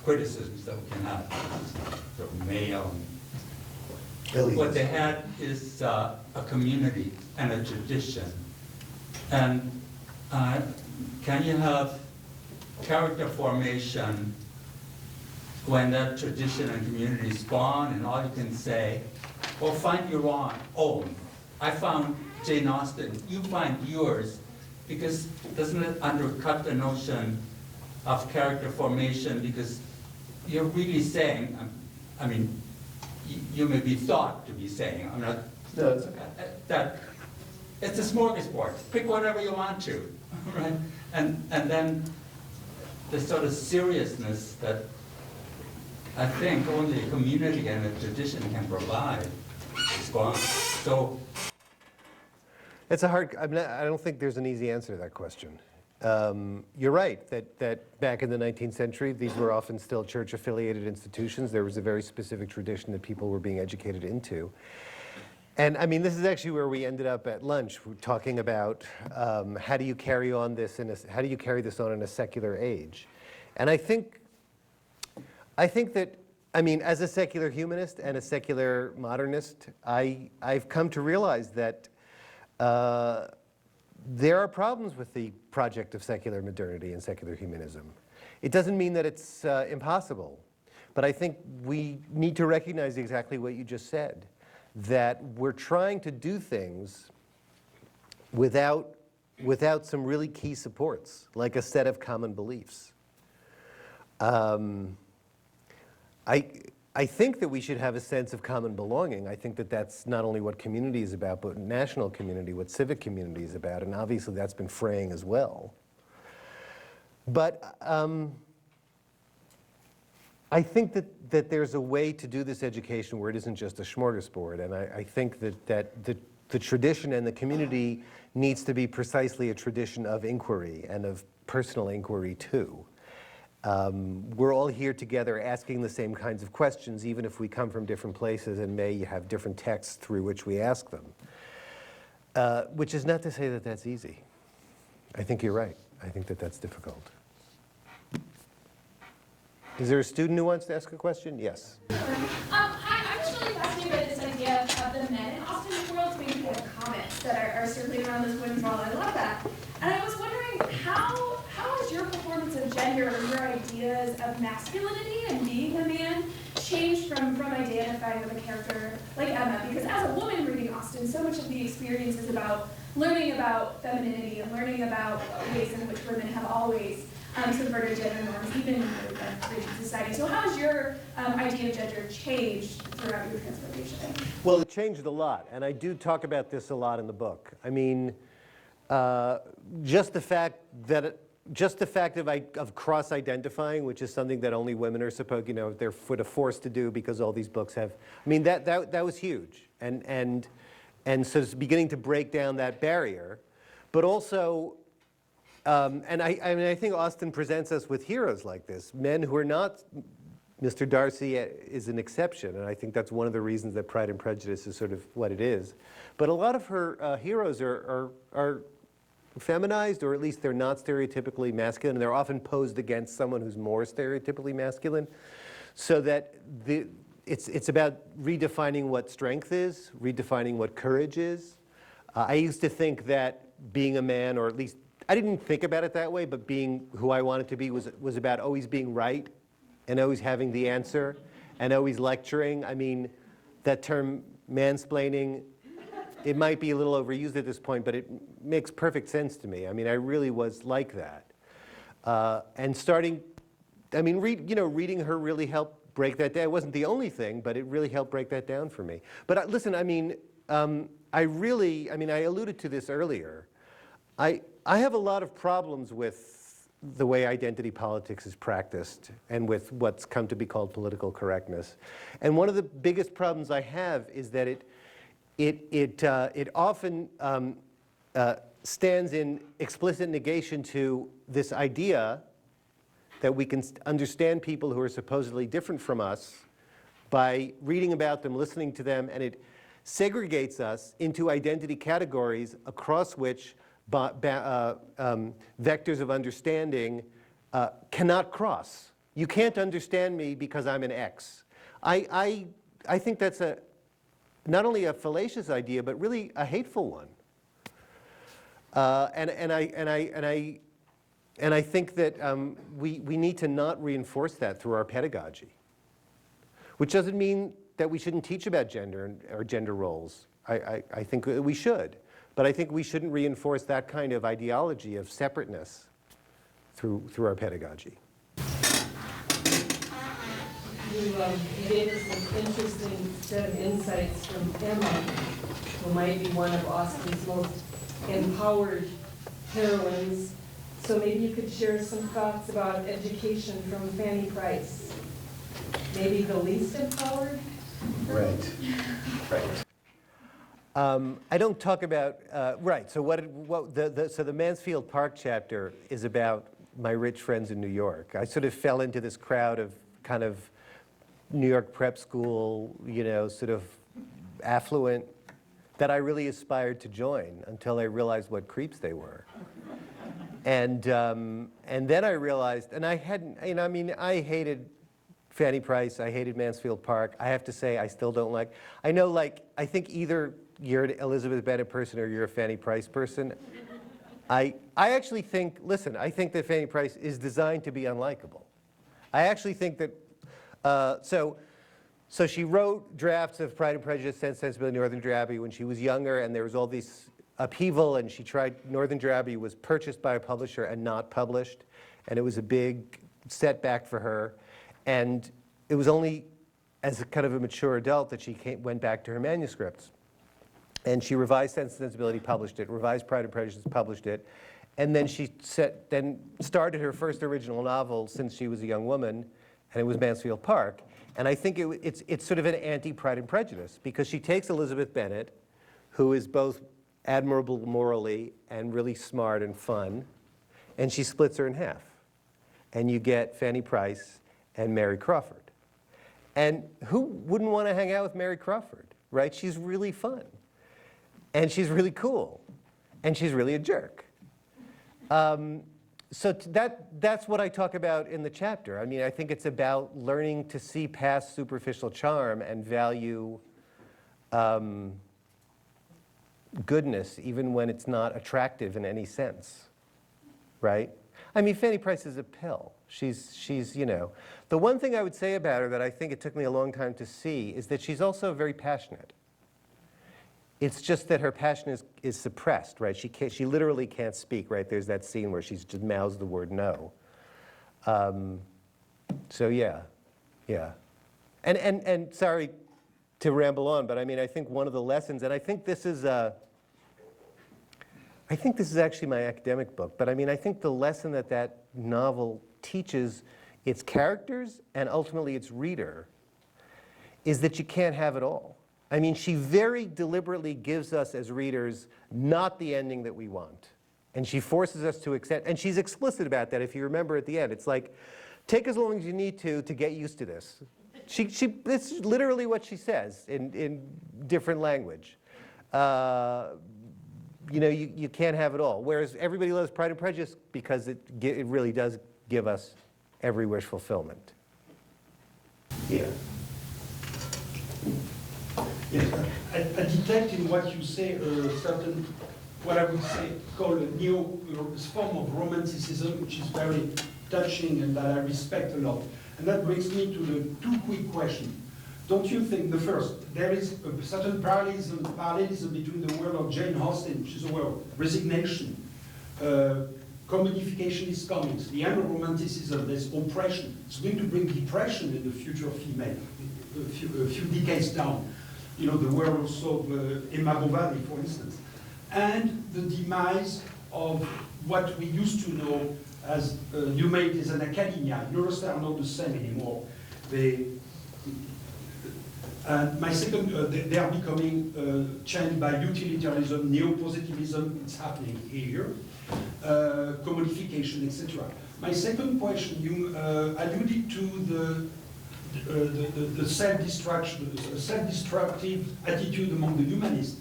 criticisms that we can have, sort of male. What they had is a community and a tradition. And can you have character formation when that tradition and community spawn and all you can say, well, find your own. I found Jane Austen, you find yours, because doesn't it undercut the notion of character formation, because you're really saying, I mean, you may be thought to be saying, I'm not, that it's a smorgasbord, pick whatever you want to, right? And then the sort of seriousness that I think only a community and a tradition can provide is gone. So it's a hard, I don't think there's an easy answer to that question. You're right, that back in the 19th century, these were often still church-affiliated institutions. There was a very specific tradition that people were being educated into. And I mean, this is actually where we ended up at lunch, talking about how do you carry on this, how do you carry this on in a secular age? And I think that, I mean, as a secular humanist and a secular modernist, I've come to realize that there are problems with the project of secular modernity and secular humanism. It doesn't mean that it's impossible, but I think we need to recognize exactly what you just said, that we're trying to do things without some really key supports, like a set of common beliefs. I think that we should have a sense of common belonging. I think that that's not only what community is about, but national community, what civic community is about, and obviously that's been fraying as well. But I think that there's a way to do this education where it isn't just a smorgasbord, and I think that the tradition and the community needs to be precisely a tradition of inquiry and of personal inquiry too. We're all here together asking the same kinds of questions, even if we come from different places and may have different texts through which we ask them. Which is not to say that that's easy. I think you're right. I think that that's difficult. Is there a student who wants to ask a question? Yes. Hi, I'm just really fascinated by this idea of the men in Austen's world making comments that are circulating around this women's world. I love that. And I was wondering, how has your performance of gender or your ideas of masculinity and being a man changed from identifying with a character like Emma? Because as a woman reading Austen, so much of the experience is about learning about femininity and learning about ways in which women have always subverted gender norms, even in the British society. So how has your idea of gender changed throughout your transformation? Well, it changed a lot, and I do talk about this a lot in the book. I mean, just the fact of cross-identifying, which is something that only women are supposed, they're forced to do because all these books have. I mean, that was huge, and so it's beginning to break down that barrier, but also. And I think Austen presents us with heroes like this, men who are not. Mr. Darcy is an exception, and I think that's one of the reasons that Pride and Prejudice is sort of what it is. But a lot of her heroes are feminized, or at least they're not stereotypically masculine, and they're often posed against someone who's more stereotypically masculine. So that it's about redefining what strength is, redefining what courage is. I used to think that being a man, or at least I didn't think about it that way, but being who I wanted to be was about always being right and always having the answer and always lecturing. I mean, that term mansplaining, it might be a little overused at this point, but it makes perfect sense to me. I mean, I really was like that. And reading her really helped break that down. It wasn't the only thing, but it really helped break that down for me. But listen, I mean, I alluded to this earlier. I have a lot of problems with the way identity politics is practiced and with what's come to be called political correctness. And one of the biggest problems I have is that it often stands in explicit negation to this idea that we can understand people who are supposedly different from us by reading about them, listening to them, and it segregates us into identity categories across which vectors of understanding cannot cross. You can't understand me because I'm an X. I think that's not only a fallacious idea, but really a hateful one. And I think that we need to not reinforce that through our pedagogy, which doesn't mean that we shouldn't teach about gender or gender roles. I think we should. But I think we shouldn't reinforce that kind of ideology of separateness through our pedagogy. You gave us an interesting set of insights from Emma, who might be one of Austen's most empowered heroines. So maybe you could share some thoughts about education from Fanny Price. Maybe the least empowered? Right. I don't talk about, right, so so the Mansfield Park chapter is about my rich friends in New York. I sort of fell into this crowd of kind of New York prep school, sort of affluent, that I really aspired to join until I realized what creeps they were. And then I realized, and I hadn't, I hated Fanny Price, I hated Mansfield Park. I have to say, I still don't like, I think either you're an Elizabeth Bennet person or you're a Fanny Price person. I actually think, listen, I think that Fanny Price is designed to be unlikable. I actually think that, so she wrote drafts of Pride and Prejudice, Sense and Sensibility, Northern Drew Abbey when she was younger, and there was all this upheaval, and she tried, Northern Drew Abbey was purchased by a publisher and not published, and it was a big setback for her. And it was only as a kind of a mature adult that she went back to her manuscripts. And she revised Sense and Sensibility, published it, revised Pride and Prejudice, published it, and then she started her first original novel since she was a young woman, and it was Mansfield Park. And I think it's sort of an anti-Pride and Prejudice, because she takes Elizabeth Bennet, who is both admirable morally and really smart and fun, and she splits her in half. And you get Fanny Price and Mary Crawford. And who wouldn't want to hang out with Mary Crawford, right? She's really fun. And she's really cool. And she's really a jerk. So that's what I talk about in the chapter. I mean, I think it's about learning to see past superficial charm and value goodness, even when it's not attractive in any sense, right? I mean, Fanny Price is a pill. She's the one thing I would say about her that I think it took me a long time to see is that she's also very passionate. It's just that her passion is suppressed, right? She literally can't speak, right? There's that scene where she's just mouths the word no. So yeah. And sorry to ramble on, but I mean, I think one of the lessons, and I think this is actually my academic book, but I mean, I think the lesson that novel teaches its characters and ultimately its reader is that you can't have it all. I mean, she very deliberately gives us as readers not the ending that we want. And she forces us to accept, and she's explicit about that if you remember at the end. It's like, take as long as you need to get used to this. It's literally what she says in different language. You can't have it all. Whereas everybody loves Pride and Prejudice because it really does give us every wish fulfillment. Yeah. Yes, I detect in what you say a certain, what I would say, called a form of romanticism, which is very touching and that I respect a lot. And that brings me to the two quick questions. Don't you think, the first, there is a certain parallelism between the world of Jane Austen, which is a world of resignation, commodification is coming. So the end of romanticism, there's oppression. It's going to bring depression in the future of female, a few decades down. You know, the world also of Emma Bovary, for instance. And the demise of what we used to know as humanities and academia. Universities are not the same anymore. My second, they are becoming changed by utilitarianism, neo-positivism, it's happening here, commodification, etc. My second question, you alluded to the self-destructive attitude among the humanists.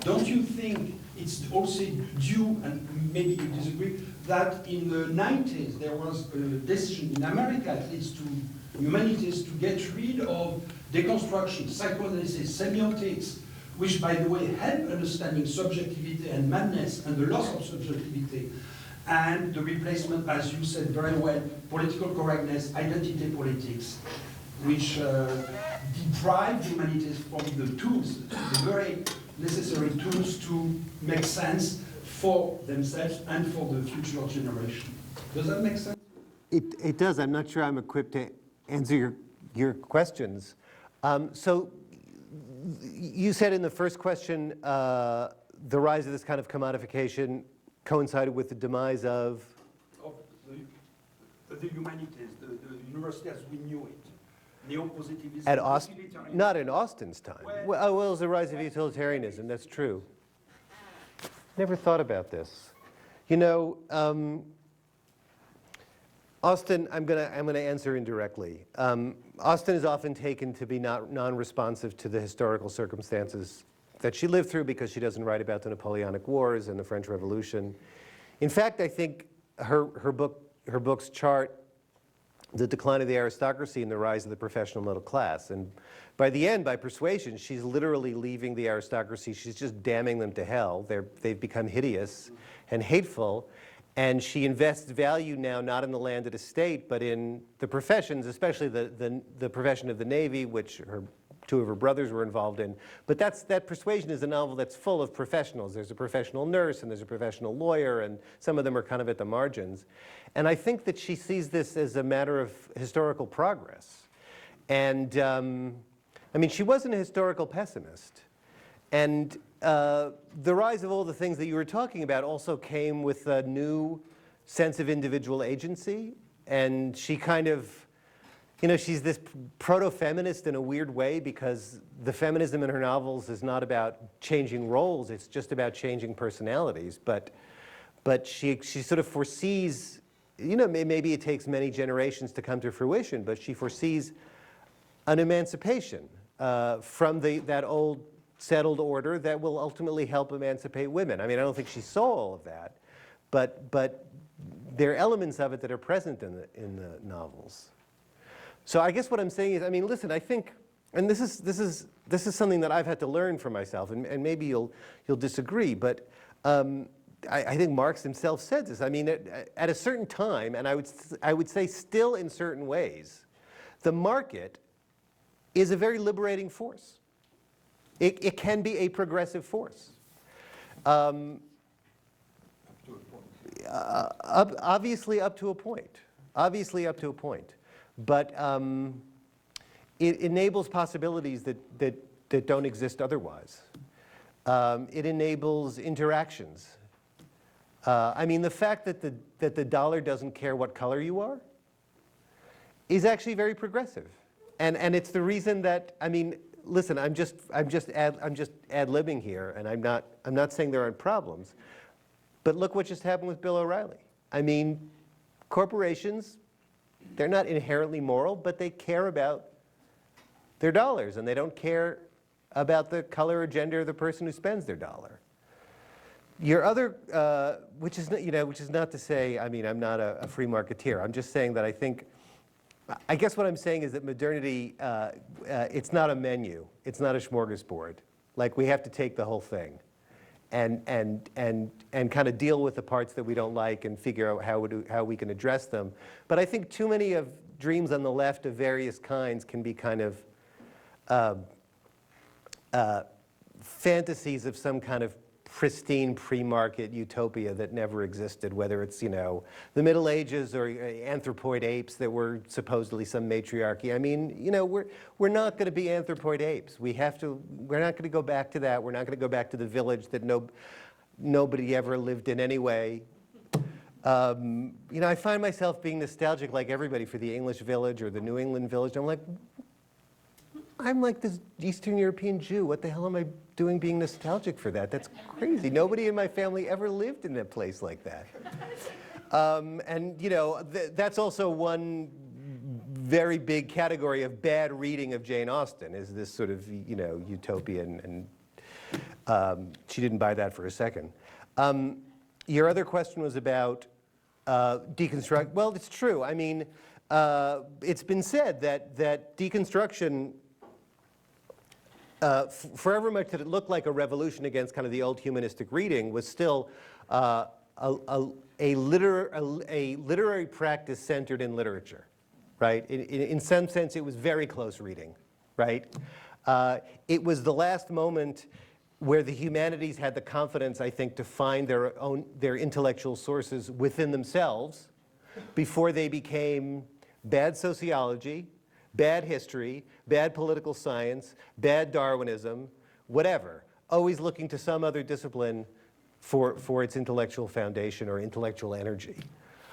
Don't you think it's also due, and maybe you disagree, that in the 90s there was a decision, in America at least, to humanities to get rid of deconstruction, psychoanalysis, semiotics, which, by the way, help understanding subjectivity and madness and the loss of subjectivity, and the replacement, as you said very well, political correctness, identity politics, which deprive humanities from the tools, the very necessary tools to make sense for themselves and for the future generation. Does that make sense? It does. I'm not sure I'm equipped to answer your questions. So you said in the first question, the rise of this kind of commodification coincided with the demise of the humanities, the university as we knew it. Neo-positivism. at Austin, not in Austin's time. Well, it was the rise of utilitarianism. That's true. Never thought about this. You know, Austen, I'm gonna answer indirectly. Austen is often taken to be non-responsive to the historical circumstances that she lived through because she doesn't write about the Napoleonic Wars and the French Revolution. In fact, I think her books chart the decline of the aristocracy and the rise of the professional middle class. And by the end, by persuasion, she's literally leaving the aristocracy. She's just damning them to hell. They've become hideous and hateful. And she invests value now not in the landed estate, but in the professions, especially the profession of the Navy, which two of her brothers were involved in. But that Persuasion is a novel that's full of professionals. There's a professional nurse and there's a professional lawyer, and some of them are kind of at the margins. And I think that she sees this as a matter of historical progress. And I mean, she wasn't a historical pessimist. And the rise of all the things that you were talking about also came with a new sense of individual agency. And she kind of, you know, she's this proto-feminist in a weird way, because the feminism in her novels is not about changing roles, it's just about changing personalities. But she sort of foresees, you know, maybe it takes many generations to come to fruition, but she foresees an emancipation from that old settled order that will ultimately help emancipate women. I mean, I don't think she saw all of that, but there are elements of it that are present in the novels. So I guess what I'm saying is, I mean, listen, I think, and this is something that I've had to learn for myself, and maybe you'll disagree, but I think Marx himself said this. I mean, at a certain time, and I would say still in certain ways, the market is a very liberating force. It can be a progressive force. Obviously up to a point. Obviously up to a point. But it enables possibilities that don't exist otherwise. It enables interactions. I mean, the fact that the dollar doesn't care what color you are is actually very progressive. And it's the reason that, I mean, listen, I'm just ad-libbing here, and I'm not saying there aren't problems, but look what just happened with Bill O'Reilly. I mean, corporations, they're not inherently moral, but they care about their dollars, and they don't care about the color or gender of the person who spends their dollar. Your other, which is not to say, I mean, I'm not a free marketeer. I'm just saying that I guess what I'm saying is that modernity, it's not a menu. It's not a smorgasbord. Like, we have to take the whole thing and kind of deal with the parts that we don't like and figure out how we can address them. But I think too many of dreams on the left of various kinds can be kind of fantasies of some kind of pristine pre-market utopia that never existed, whether it's, the Middle Ages or anthropoid apes that were supposedly some matriarchy. I mean, we're not going to be anthropoid apes. We're not going to go back to that. We're not going to go back to the village that nobody ever lived in anyway. I find myself being nostalgic like everybody for the English village or the New England village. I'm like this Eastern European Jew. What the hell am I doing being nostalgic for that? That's crazy. Nobody in my family ever lived in a place like that. That's also one very big category of bad reading of Jane Austen, is this sort of, utopian, and she didn't buy that for a second. Your other question was about deconstruct. Well, it's true. I mean, it's been said that deconstruction, forever much that it looked like a revolution against kind of the old humanistic reading, was still a literary practice centered in literature, right? In some sense, it was very close reading, right? It was the last moment where the humanities had the confidence, I think, to find their intellectual sources within themselves before they became bad sociology, bad history, bad political science, bad Darwinism, whatever, always looking to some other discipline for its intellectual foundation or intellectual energy.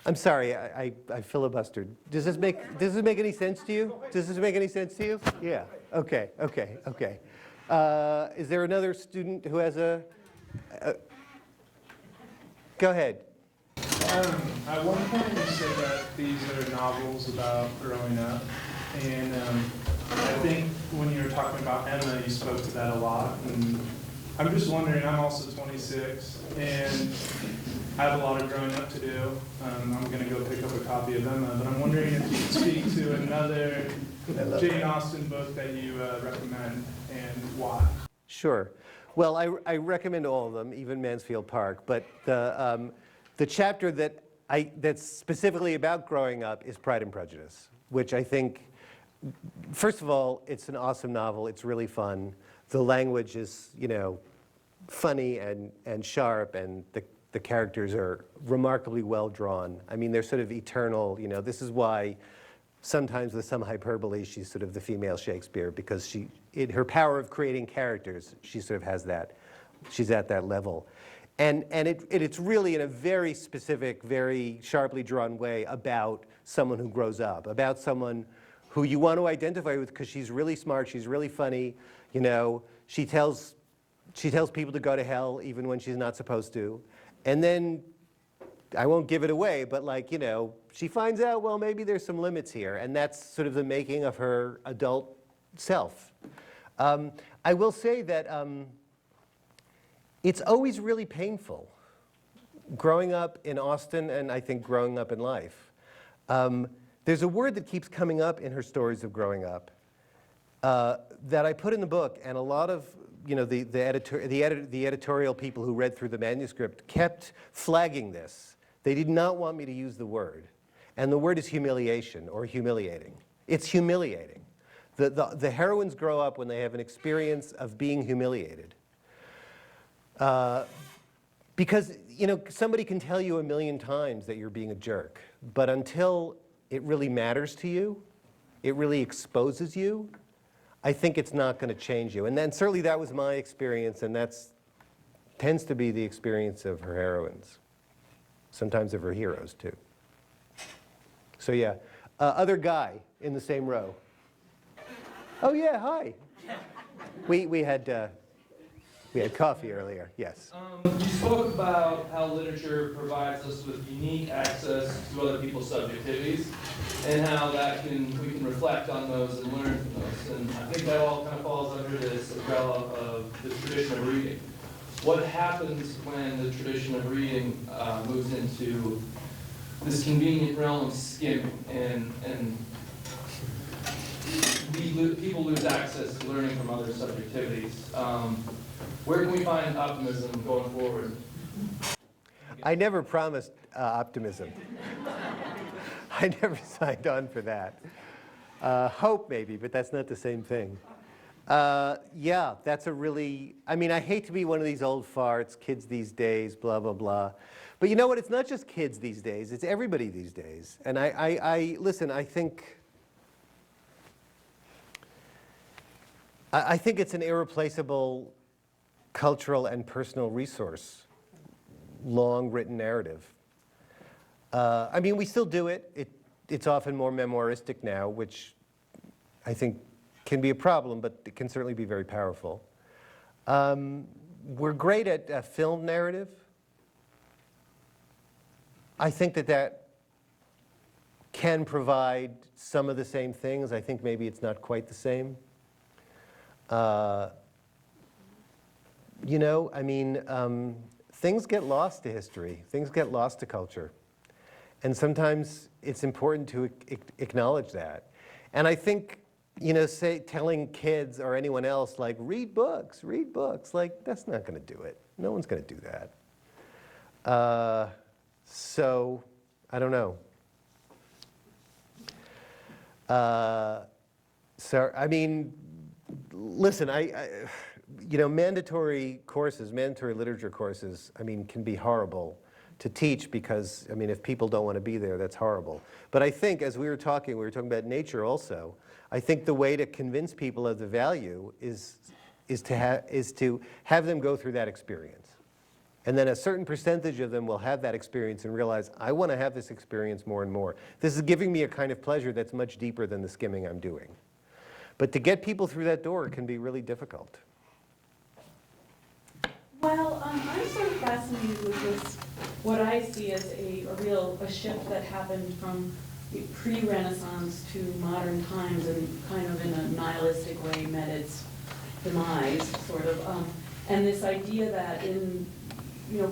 I'm sorry, I filibustered. Does this make any sense to you? Does this make any sense to you? Yeah, okay. Is there another student who has a go ahead. At one point you said that these are novels about growing up, and I think when you were talking about Emma, you spoke to that a lot. And I'm just wondering, I'm also 26, and I have a lot of growing up to do. I'm going to go pick up a copy of Emma, but I'm wondering if you could speak to another Jane Austen book that you recommend, and why. Sure. Well, I recommend all of them, even Mansfield Park, but the chapter that's specifically about growing up is Pride and Prejudice, which I think, first of all, it's an awesome novel. It's really fun. The language is, funny and sharp, and the characters are remarkably well drawn. I mean, they're sort of eternal. This is why sometimes with some hyperbole, she's sort of the female Shakespeare, because in her power of creating characters, she sort of has that. She's at that level. And it's really in a very specific, very sharply drawn way about someone who grows up, about someone who you want to identify with because she's really smart, she's really funny, she tells people to go to hell even when she's not supposed to. And then, I won't give it away, but she finds out, well, maybe there's some limits here, and that's sort of the making of her adult self. I will say that it's always really painful growing up in Austen, and I think growing up in life. There's a word that keeps coming up in her stories of growing up that I put in the book, and a lot of the editorial people who read through the manuscript kept flagging this. They did not want me to use the word. And the word is humiliation or humiliating. It's humiliating. The heroines grow up when they have an experience of being humiliated. Because somebody can tell you 1,000,000 times that you're being a jerk, but until it really matters to you, it really exposes you, I think it's not going to change you. And then certainly that was my experience, and that tends to be the experience of her heroines. Sometimes of her heroes, too. So yeah, other guy in the same row. Oh yeah, hi. We had coffee earlier, yes. You spoke about how literature provides us with unique access to other people's subjectivities, and how we can reflect on those and learn from those. And I think that all kind of falls under this umbrella of the tradition of reading. What happens when the tradition of reading moves into this convenient realm of skimming, and people lose access to learning from other subjectivities? Where can we find optimism going forward? I never promised optimism. I never signed on for that. Hope maybe, but that's not the same thing. Yeah, that's a really, I mean, I hate to be one of these old farts, kids these days, blah, blah, blah. But you know what? It's not just kids these days, it's everybody these days. And listen, I think it's an irreplaceable cultural and personal resource, long written narrative. I mean, we still do it. It's often more memoiristic now, which I think can be a problem, but it can certainly be very powerful. We're great at film narrative. I think that can provide some of the same things. I think maybe it's not quite the same. You know, I mean, things get lost to history. Things get lost to culture. And sometimes it's important to acknowledge that. And I think, you know, telling kids or anyone else, like, read books, like, that's not going to do it. No one's going to do that. So, I don't know. So, I mean, listen, you know, mandatory literature courses, I mean, can be horrible to teach because, I mean, if people don't want to be there, that's horrible. But I think, as we were talking about nature also. I think the way to convince people of the value is to have them go through that experience. And then a certain percentage of them will have that experience and realize, I want to have this experience more and more. This is giving me a kind of pleasure that's much deeper than the skimming I'm doing. But to get people through that door can be really difficult. Well, I'm sort of fascinated with this, what I see as a shift that happened from the pre-Renaissance to modern times and kind of in a nihilistic way met its demise, sort of. And this idea that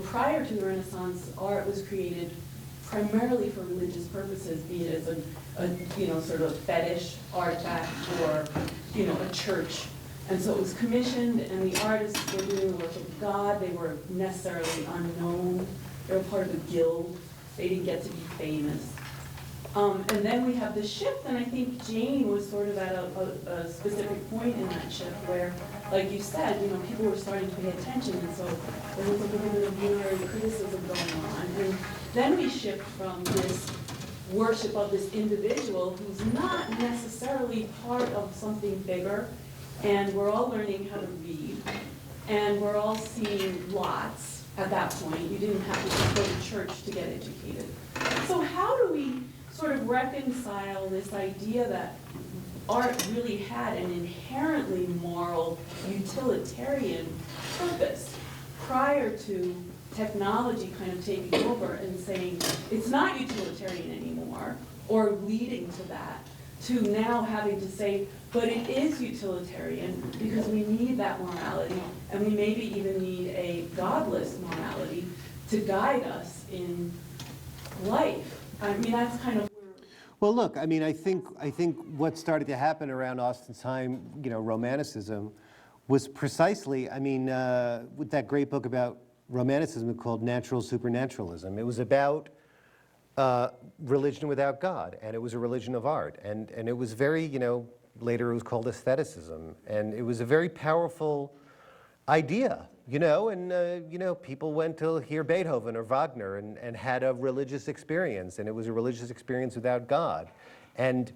prior to the Renaissance, art was created primarily for religious purposes, be it as a sort of fetish artifact or, a church. And so it was commissioned, and the artists were doing the work of God. They were necessarily unknown. They were part of the guild. They didn't get to be famous. And then we have the shift, and I think Jane was sort of at a specific point in that shift where, like you said, people were starting to pay attention, and so there was a little bit of literary criticism going on. And then we shift from this worship of this individual who's not necessarily part of something bigger, and we're all learning how to read, and we're all seeing lots at that point. You didn't have to just go to church to get educated. So how do we sort of reconcile this idea that art really had an inherently moral, utilitarian purpose prior to technology kind of taking over and saying it's not utilitarian anymore, or leading to that, to now having to say, but it is utilitarian because we need that morality, and we maybe even need a godless morality to guide us in life. I mean, that's kind of where... Well, look, I mean, I think what started to happen around Austen's time, Romanticism, was precisely, I mean, with that great book about Romanticism called Natural Supernaturalism. It was about religion without God, and it was a religion of art, and it was very, later it was called aestheticism, and it was a very powerful idea, and people went to hear Beethoven or Wagner and had a religious experience, and it was a religious experience without God. And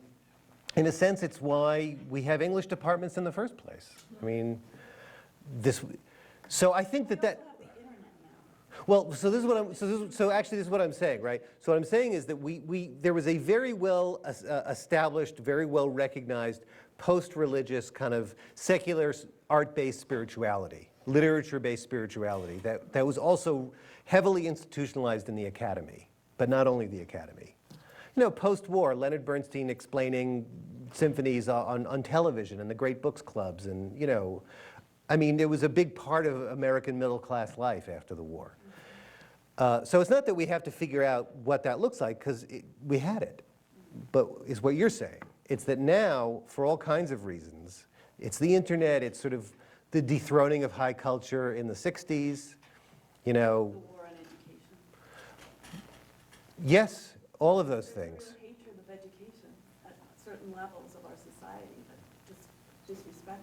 in a sense, it's why we have English departments in the first place. I mean, so I think that well, so this is what actually this is what I'm saying, right? So what I'm saying is that there was a very well established, very well recognized post-religious kind of secular art-based spirituality, literature-based spirituality that was also heavily institutionalized in the academy, but not only the academy. Post-war, Leonard Bernstein explaining symphonies on television and the great books clubs, and I mean, it was a big part of American middle-class life after the war. So it's not that we have to figure out what that looks like, because we had it. But it's what you're saying. It's that now, for all kinds of reasons, it's the internet, it's sort of the dethroning of high culture in the 60s, The war on education. Yes, all of those things. There's hatred of education at certain levels of our society, but disrespect.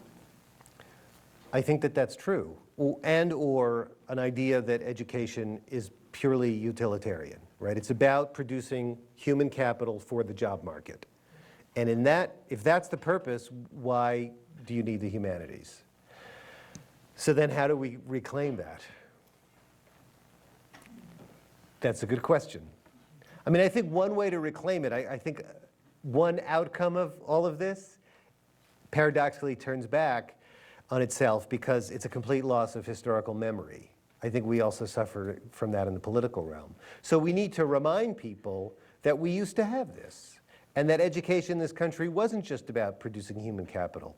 I think that that's true. And/or an idea that education is purely utilitarian, right? It's about producing human capital for the job market. And in that, if that's the purpose, why do you need the humanities? So then how do we reclaim that? That's a good question. I mean, I think one way to reclaim it, I think one outcome of all of this paradoxically turns back on itself because it's a complete loss of historical memory. I think we also suffer from that in the political realm. So we need to remind people that we used to have this, and that education in this country wasn't just about producing human capital.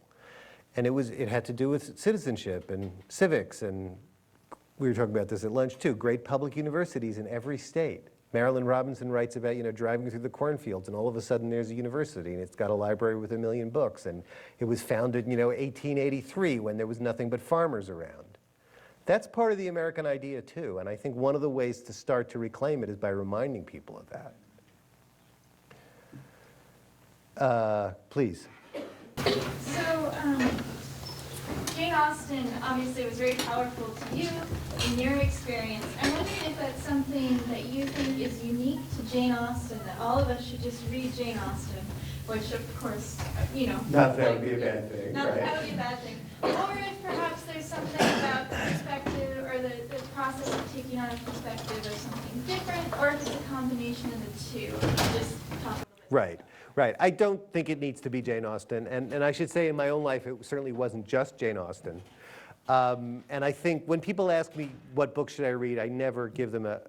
And it had to do with citizenship and civics, and we were talking about this at lunch too, great public universities in every state. Marilyn Robinson writes about, driving through the cornfields, and all of a sudden there's a university, and it's got a library with 1 million books, and it was founded, 1883, when there was nothing but farmers around. That's part of the American idea too, and I think one of the ways to start to reclaim it is by reminding people of that. Please. So, Jane Austen obviously was very powerful to you in your experience. I'm wondering if that's something that you think is unique to Jane Austen, that all of us should just read Jane Austen, which of course, Not that would be a bad thing, not right? that would be a bad thing. Or if perhaps there's something about the perspective or the process of taking on a perspective or something different, or if it's a combination of the two. Just talk a little bit. Right. Right. I don't think it needs to be Jane Austen. And I should say in my own life, it certainly wasn't just Jane Austen. And I think when people ask me what book should I read, I never give them a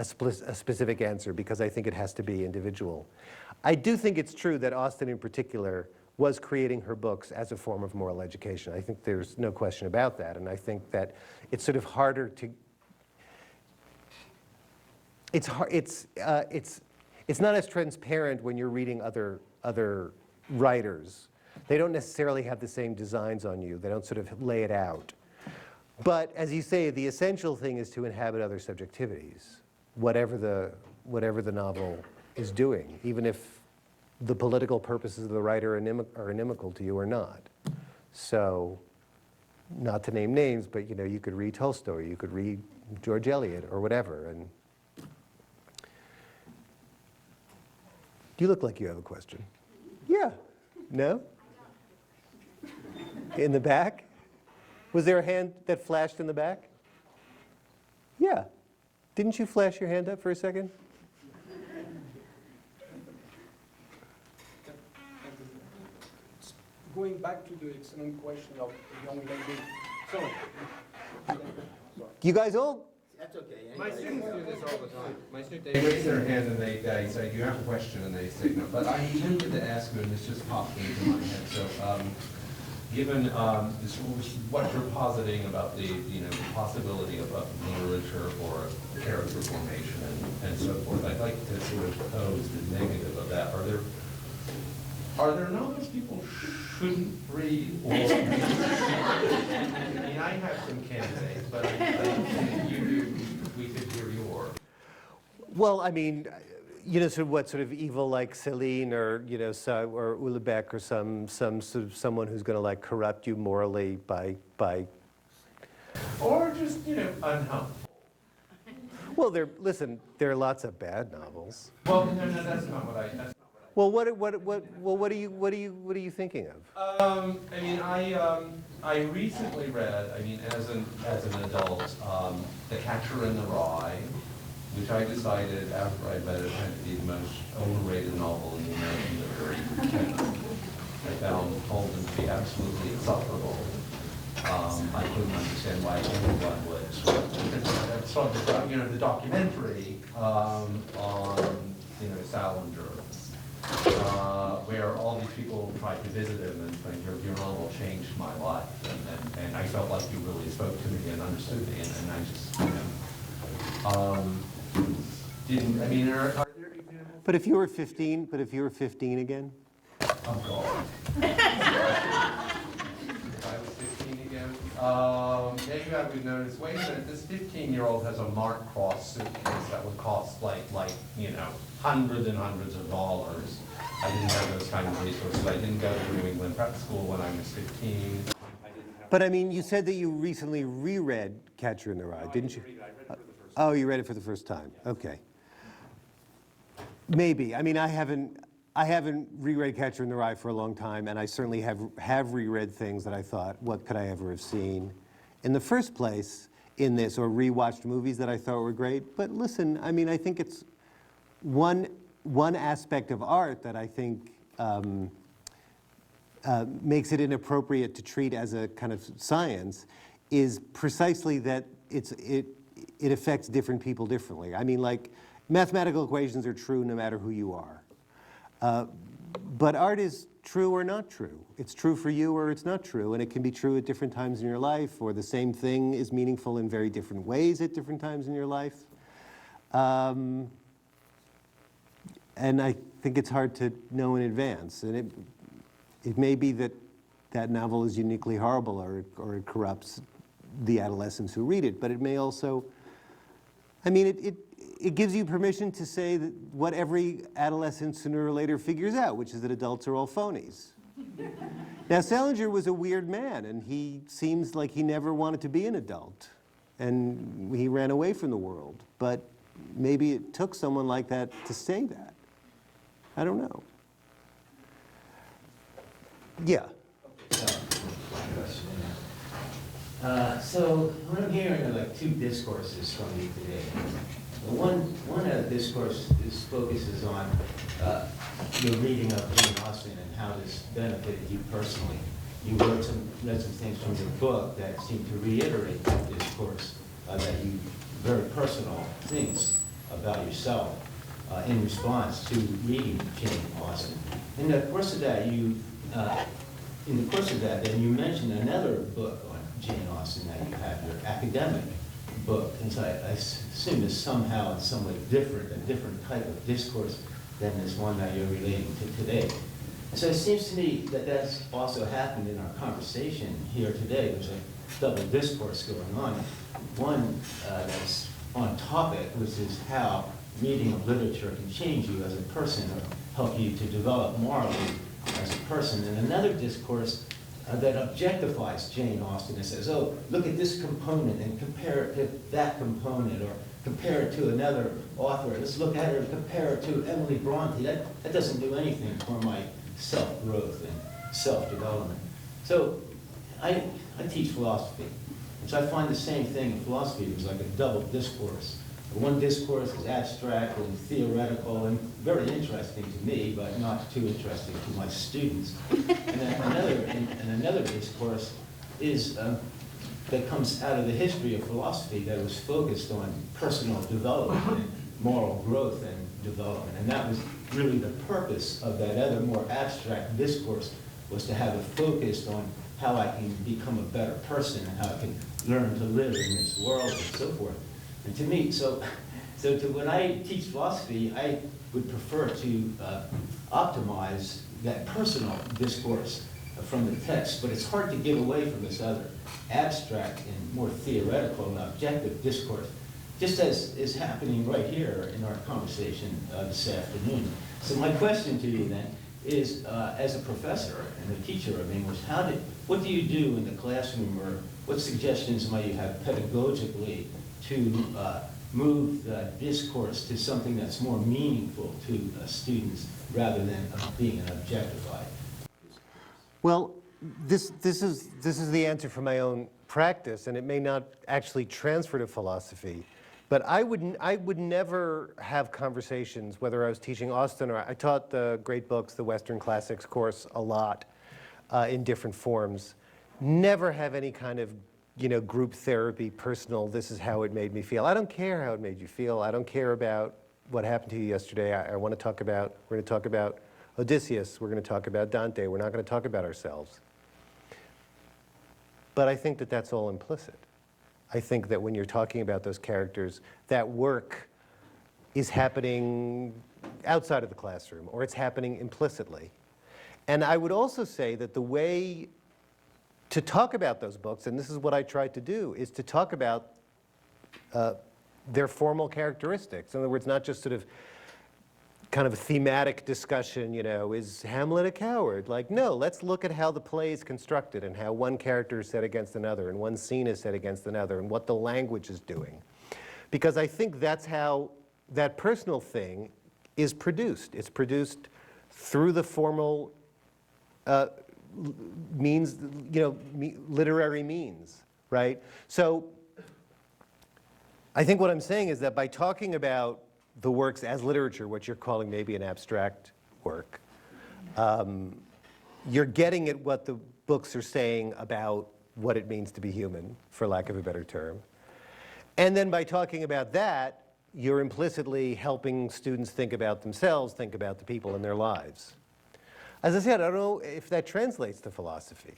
specific answer because I think it has to be individual. I do think it's true that Austen in particular was creating her books as a form of moral education. I think there's no question about that. And I think that it's sort of harder to, it's not as transparent when you're reading other writers. They don't necessarily have the same designs on you. They don't sort of lay it out. But as you say, the essential thing is to inhabit other subjectivities, whatever the novel is doing, even if the political purposes of the writer are inimical to you or not. So, not to name names, but you could read Tolstoy, you could read George Eliot or whatever. And you look like you have a question. Yeah. No? In the back? Was there a hand that flashed in the back? Yeah. Didn't you flash your hand up for a second? Going back to the excellent question of the young lady. Sorry. You guys all? That's okay. My students do this all the time. They raise their hand and they say, do you have a question? And they say no. But I intended to ask you, and this just popped into my head. So given what you're positing about the possibility of literature for character formation and so forth, I'd like to sort of pose the negative of that. Are there novels people shouldn't read? Or I mean, I have some candidates, but we could hear yours. Well, I mean, sort of what sort of evil like Celine or or Houellebecq or some sort of someone who's going to like corrupt you morally by. Or just unhelpful. Well, there are lots of bad novels. Well, no, that's not what I. Well, what are you thinking of? I mean, I recently read, as an adult, The Catcher in the Rye, which I decided after I read it had to be the most overrated novel in the American literary canon. I found Holden to be absolutely insufferable. I couldn't understand why anyone would. It's from the documentary on Salinger. Where all these people tried to visit him and think, your novel changed my life. And I felt like you really spoke to me and understood me. And I just, didn't, are there examples? But if you were 15 again? Oh, God. If I was 15 again? Maybe I would notice, wait a minute, this 15-year-old has a Mark Cross suitcase that would cost hundreds and hundreds of dollars. I didn't have those kind of resources. I didn't go to New England prep school when I was 15. I didn't have But I mean, you said that you recently reread Catcher in the Rye, didn't you? Oh, you read it for the first time. Okay. Maybe. I mean, I haven't reread Catcher in the Rye for a long time, and I certainly have reread things that I thought, what could I ever have seen in the first place in this, or rewatched movies that I thought were great. But listen, I mean, I think it's one aspect of art that I think makes it inappropriate to treat as a kind of science is precisely that it affects different people differently. I mean, like, mathematical equations are true no matter who you are. But art is true or not true. It's true for you or it's not true, and it can be true at different times in your life, or the same thing is meaningful in very different ways at different times in your life. And I think it's hard to know in advance. And it may be that that novel is uniquely horrible, or it corrupts the adolescents who read it, but it may also, I mean, it gives you permission to say that what every adolescent sooner or later figures out, which is that adults are all phonies. Now, Salinger was a weird man, and he seems like he never wanted to be an adult, and he ran away from the world. But maybe it took someone like that to say that. I don't know. Yeah. So what I'm hearing are like two discourses from you today. One discourse focuses on your reading of Jane Austen and how this benefited you personally. You read some things from your book that seem to reiterate that discourse, that you very personal things about yourself in response to reading Jane Austen. In the course of that, then you mentioned another book on Jane Austen that you have, your academic book, and so I assume is somehow in some way different, a different type of discourse than this one that you're relating to today. And so it seems to me that that's also happened in our conversation here today. There's a double discourse going on. One that's on topic, which is how reading of literature can change you as a person or help you to develop morally as a person, and another discourse that objectifies Jane Austen and says, oh, look at this component and compare it to that component, or compare it to another author. Let's look at her and compare it to Emily Bronte. That doesn't do anything for my self-growth and self-development. So I teach philosophy. And so I find the same thing in philosophy. There's like a double discourse. One discourse is abstract and theoretical and very interesting to me, but not too interesting to my students. And then another discourse is that comes out of the history of philosophy that was focused on personal development and moral growth and development. And that was really the purpose of that other more abstract discourse, was to have it focused on how I can become a better person and how I can learn to live in this world and so forth. And to me, when I teach philosophy, I would prefer to optimize that personal discourse from the text, but it's hard to get away from this other abstract and more theoretical and objective discourse, just as is happening right here in our conversation this afternoon. So my question to you then is, as a professor and a teacher of English, what do you do in the classroom, or what suggestions might you have pedagogically to move the discourse to something that's more meaningful to students rather than being an objectified? Well, this is the answer from my own practice, and it may not actually transfer to philosophy. But I would never have conversations, whether I was teaching Austen or I taught the great books, the Western Classics course, a lot in different forms. Never have any kind of group therapy, personal, this is how it made me feel. I don't care how it made you feel. I don't care about what happened to you yesterday. We're going to talk about Odysseus. We're going to talk about Dante. We're not going to talk about ourselves. But I think that that's all implicit. I think that when you're talking about those characters, that work is happening outside of the classroom, or it's happening implicitly. And I would also say that the way to talk about those books, and this is what I tried to do, is to talk about their formal characteristics. In other words, not just sort of kind of a thematic discussion, you know, is Hamlet a coward? Like, no, let's look at how the play is constructed and how one character is set against another and one scene is set against another and what the language is doing. Because I think that's how that personal thing is produced. It's produced through the formal means, you know, literary means, right? So I think what I'm saying is that by talking about the works as literature, what you're calling maybe an abstract work, you're getting at what the books are saying about what it means to be human, for lack of a better term. And then by talking about that, you're implicitly helping students think about themselves, think about the people in their lives. As I said, I don't know if that translates to philosophy.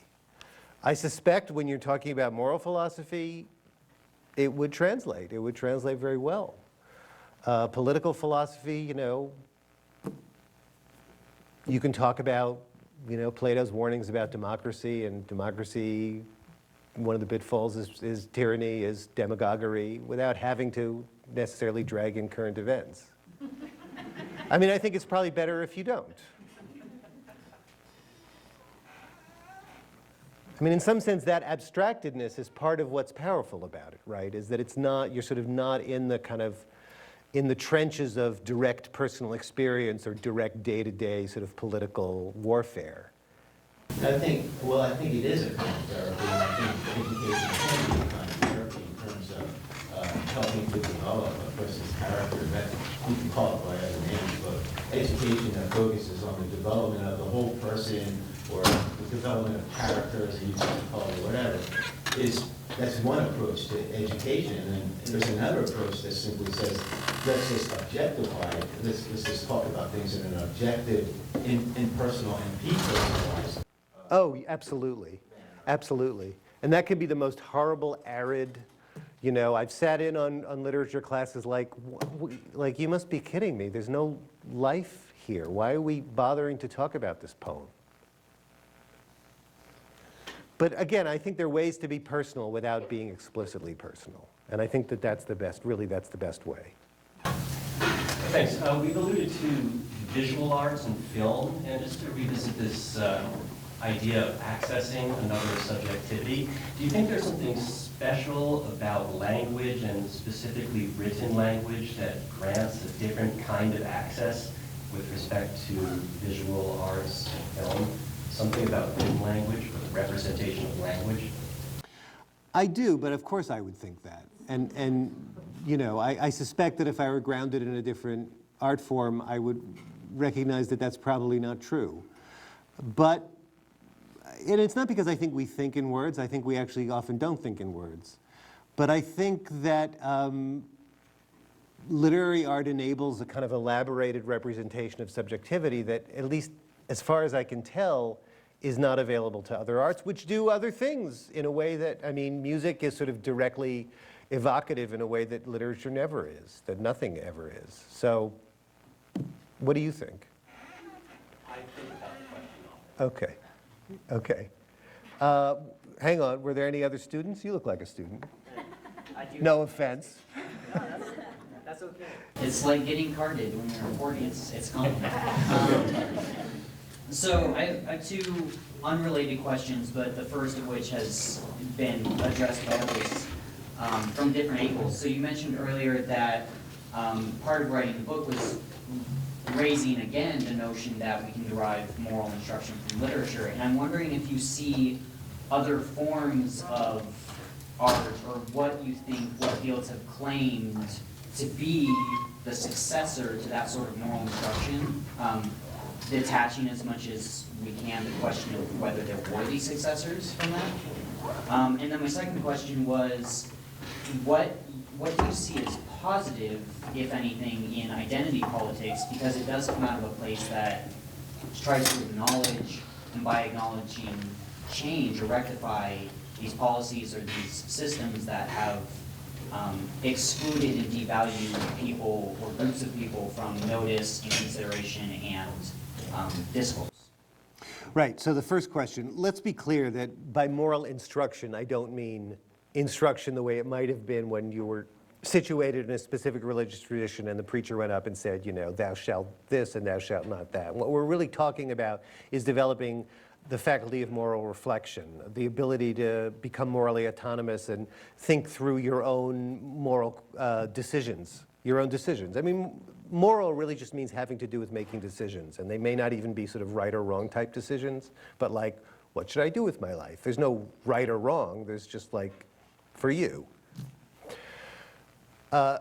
I suspect when you're talking about moral philosophy, it would translate. It would translate very well. Political philosophy, you know, you can talk about, you know, Plato's warnings about democracy, and democracy, one of the pitfalls is tyranny, is demagoguery, without having to necessarily drag in current events. I mean, I think it's probably better if you don't. I mean, in some sense, that abstractedness is part of what's powerful about it, right? Is that it's not, you're sort of not in the kind of, in the trenches of direct personal experience or direct day-to-day sort of political warfare. I think it is a kind of therapy, and I think education can be a kind of therapy in terms of helping to develop a person's character. That we can call it by other names, but education that focuses on the development of the whole person, or the development of characters, or you can call it whatever, that's one approach to education. And then there's another approach that simply says, let's just objectify it. Let's just talk about things in an objective, impersonal, and depersonalized. Oh, absolutely. Absolutely. And that can be the most horrible, arid, you know, I've sat in on literature classes like, you must be kidding me. There's no life here. Why are we bothering to talk about this poem? But again, I think there are ways to be personal without being explicitly personal. And I think that that's the best, really that's the best way. Thanks. We've alluded to visual arts and film, and just to revisit this idea of accessing another subjectivity, do you think there's something special about language, and specifically written language, that grants a different kind of access with respect to visual arts and film? Something about written language, or the representation of language? I do, but of course I would think that. And you know, I suspect that if I were grounded in a different art form, I would recognize that that's probably not true. But, and it's not because I think we think in words. I think we actually often don't think in words. But I think that literary art enables a kind of elaborated representation of subjectivity that, at least as far as I can tell, is not available to other arts, which do other things in a way that, I mean, music is sort of directly evocative in a way that literature never is, that nothing ever is. So, what do you think? I think about the question. Okay, okay. Hang on, were there any other students? You look like a student. No offense. No, that's okay. It's like getting carded when you're recording. It's common. So I have two unrelated questions, but the first of which has been addressed by others from different angles. So you mentioned earlier that part of writing the book was raising again the notion that we can derive moral instruction from literature. And I'm wondering if you see other forms of art, or what you think, what fields have claimed to be the successor to that sort of moral instruction, detaching as much as we can the question of whether they're worthy successors from that. And then my second question was, what do you see as positive, if anything, in identity politics? Because it does come out of a place that tries to acknowledge, and by acknowledging, change or rectify these policies or these systems that have excluded and devalued people or groups of people from notice and consideration and discourse. Right, so the first question, let's be clear that by moral instruction, I don't mean instruction the way it might have been when you were situated in a specific religious tradition, and the preacher went up and said, you know, thou shalt this and thou shalt not that. What we're really talking about is developing the faculty of moral reflection, the ability to become morally autonomous and think through your own moral decisions, your own decisions. I mean, moral really just means having to do with making decisions, and they may not even be sort of right or wrong type decisions, but like, what should I do with my life? There's no right or wrong, there's just like, for you. I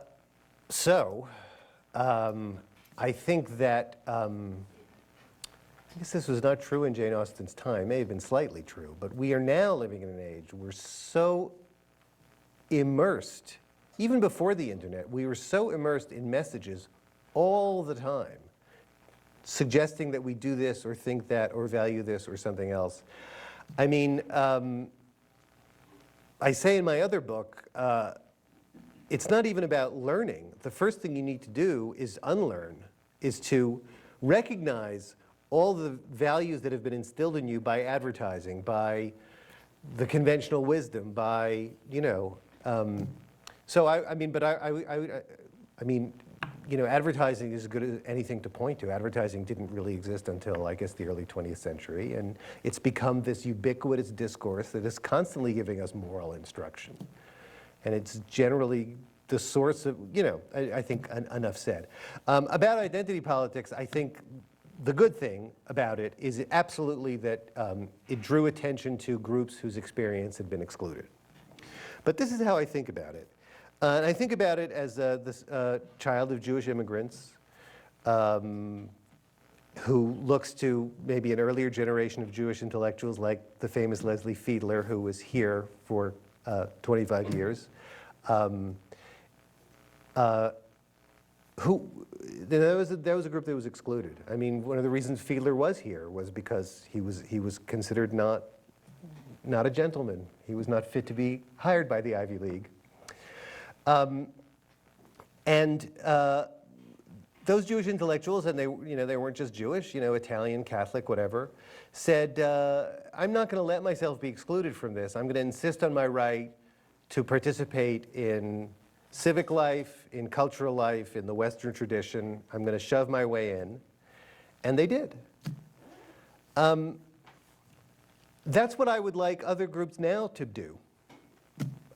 think that, I guess this was not true in Jane Austen's time, may have been slightly true, but we are now living in an age where we're so immersed, even before the internet, we were so immersed in messages all the time, suggesting that we do this or think that or value this or something else. I mean, I say in my other book, it's not even about learning. The first thing you need to do is unlearn, is to recognize all the values that have been instilled in you by advertising, by the conventional wisdom, by, you know, I mean, you know, advertising is as good as anything to point to. Advertising didn't really exist until, I guess, the early 20th century, and it's become this ubiquitous discourse that is constantly giving us moral instruction. And it's generally the source of, you know, I think enough said. About identity politics, I think the good thing about it is absolutely that it drew attention to groups whose experience had been excluded. But this is how I think about it. And I think about it as this child of Jewish immigrants who looks to maybe an earlier generation of Jewish intellectuals like the famous Leslie Fiedler, who was here for 25 years, there was a group that was excluded. I mean, one of the reasons Fiedler was here was because he was considered not a gentleman. He was not fit to be hired by the Ivy League. Those Jewish intellectuals, and they weren't just Jewish, you know, Italian, Catholic, whatever, said, I'm not going to let myself be excluded from this. I'm going to insist on my right to participate in civic life, in cultural life, in the Western tradition. I'm going to shove my way in. And they did. That's what I would like other groups now to do.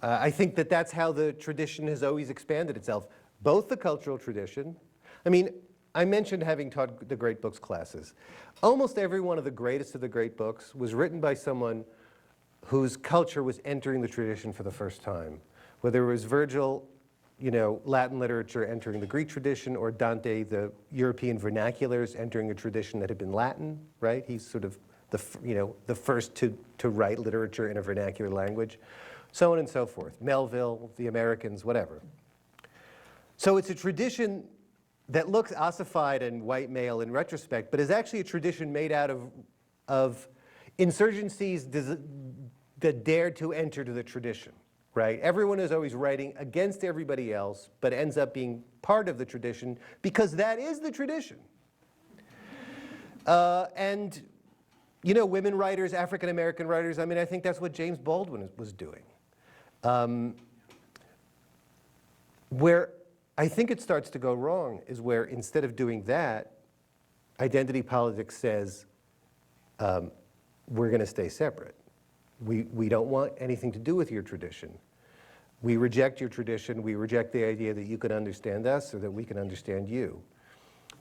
I think that that's how the tradition has always expanded itself, both the cultural tradition. I mean, I mentioned having taught the great books classes. Almost every one of the greatest of the great books was written by someone whose culture was entering the tradition for the first time. Whether it was Virgil, you know, Latin literature entering the Greek tradition, or Dante, the European vernaculars entering a tradition that had been Latin, right? He's sort of the first to write literature in a vernacular language, so on and so forth. Melville, the Americans, whatever. So it's a tradition that looks ossified and white male in retrospect, but is actually a tradition made out of insurgencies that dared to enter to the tradition, right? Everyone is always writing against everybody else, but ends up being part of the tradition because that is the tradition. And, you know, women writers, African American writers, I mean, I think that's what James Baldwin was doing. Where I think it starts to go wrong is where, instead of doing that, identity politics says, we're going to stay separate. We don't want anything to do with your tradition. We reject your tradition. We reject the idea that you can understand us or that we can understand you.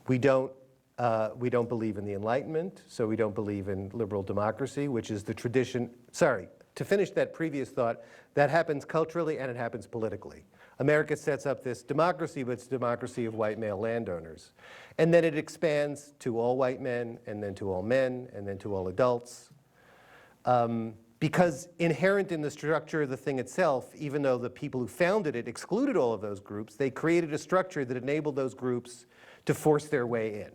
We don't believe in the Enlightenment, so we don't believe in liberal democracy, which is the tradition. Sorry, to finish that previous thought, that happens culturally and it happens politically. America sets up this democracy, but it's a democracy of white male landowners. And then it expands to all white men, and then to all men, and then to all adults. Because inherent in the structure of the thing itself, even though the people who founded it excluded all of those groups, they created a structure that enabled those groups to force their way in.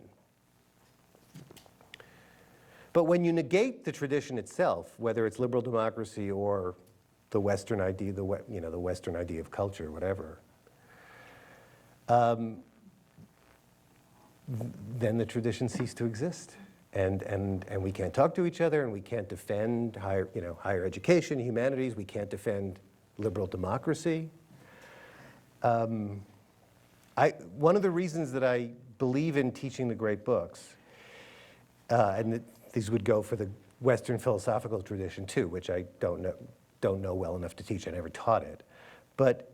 But when you negate the tradition itself, whether it's liberal democracy or the Western idea, the Western idea of culture, whatever, then the tradition ceased to exist. And we can't talk to each other, and we can't defend higher education, humanities. We can't defend liberal democracy. One of the reasons that I believe in teaching the great books, and these would go for the Western philosophical tradition too, which I don't know well enough to teach. I never taught it. But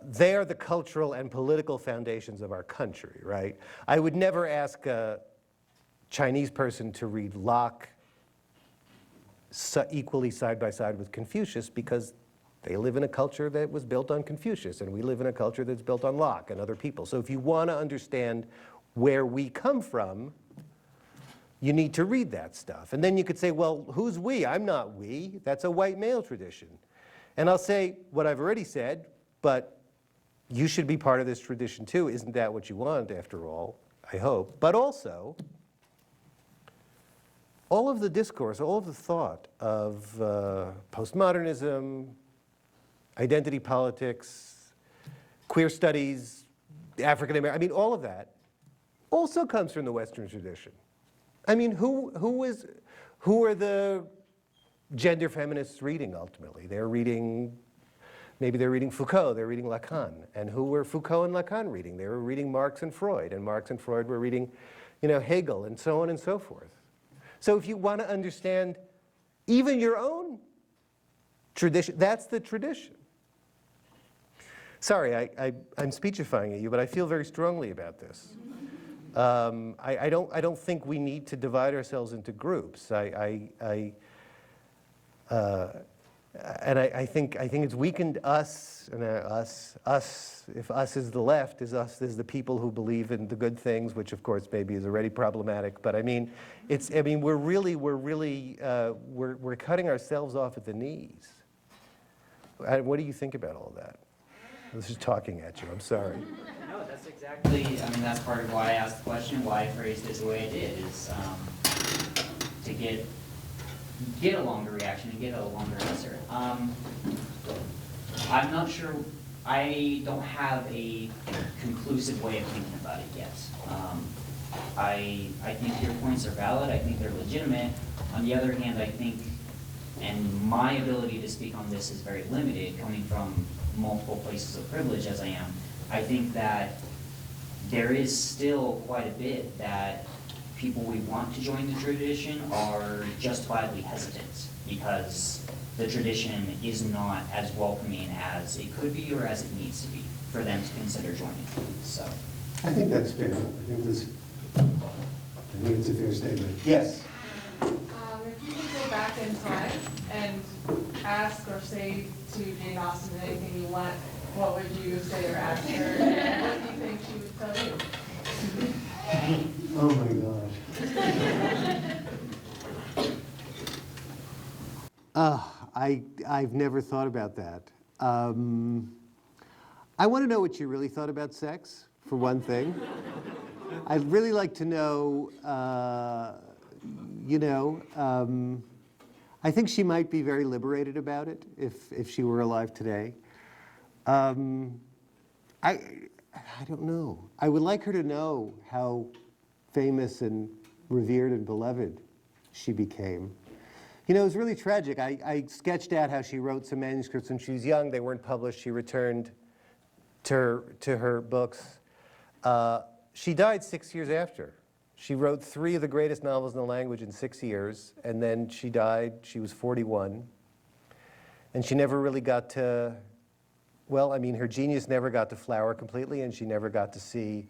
they are the cultural and political foundations of our country, right? I would never ask a Chinese person to read Locke equally side by side with Confucius, because they live in a culture that was built on Confucius, and we live in a culture that's built on Locke and other people. So if you want to understand where we come from, you need to read that stuff. And then you could say, well, who's we? I'm not we. That's a white male tradition. And I'll say what I've already said, but you should be part of this tradition too. Isn't that what you want, after all? I hope. But also, all of the discourse, all of the thought of postmodernism, identity politics, queer studies, African American, I mean, all of that also comes from the Western tradition. I mean, who are the gender feminists reading ultimately? They're reading, maybe they're reading Foucault, they're reading Lacan. And who were Foucault and Lacan reading? They were reading Marx and Freud were reading, Hegel, and so on and so forth. So if you want to understand even your own tradition, that's the tradition. Sorry, I'm speechifying at you, but I feel very strongly about this. I don't think we need to divide ourselves into groups. And I think it's weakened us, and us. If us is the left, is us is the people who believe in the good things, which of course maybe is already problematic. But I mean, we're cutting ourselves off at the knees. What do you think about all that? I was just talking at you. I'm sorry. No, that's exactly. I mean, that's part of why I asked the question, why I phrased it the way I did, is to get a longer reaction and get a longer answer. I'm not sure. I don't have a conclusive way of thinking about it yet. I think your points are valid. I think they're legitimate. On the other hand, I think, and my ability to speak on this is very limited, coming from multiple places of privilege as I am, I think that there is still quite a bit that people we want to join the tradition are justifiably hesitant because the tradition is not as welcoming as it could be or as it needs to be for them to consider joining. So, I think that's fair. I think it's a fair statement. Yes? If you could go back in time and ask or say to Jane Austen anything you want, what would you say or ask her? And what do you think she would tell you? Oh my gosh. I've never thought about that. I want to know what you really thought about sex, for one thing. I'd really like to know, I think she might be very liberated about it if she were alive today. I don't know. I would like her to know how famous and revered and beloved she became. It was really tragic. I sketched out how she wrote some manuscripts when she was young. They weren't published. She returned to her books. She died 6 years after. She wrote 3 of the greatest novels in the language in 6 years, and then she died. She was 41. And she never really got to, well, I mean, her genius never got to flower completely, and she never got to see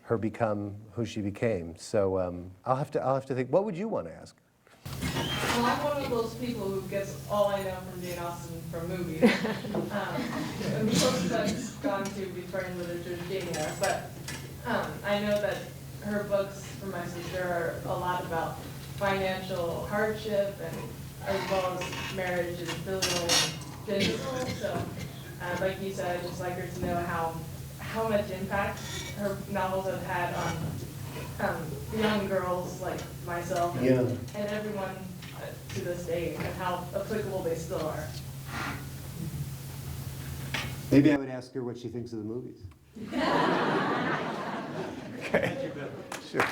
her become who she became. So I'll have to think, what would you want to ask? Well, I'm one of those people who gets all I know from Jane Austen from movies. And the closest I've gone to referring literature is Jane Eyre, but I know that her books for my sister are a lot about financial hardship and as well as marriage and filial and physical. So, like you said, I'd just like her to know how much impact her novels have had on young girls like myself and everyone to this day, and how applicable they still are. Maybe I would ask her what she thinks of the movies. Okay. Sure.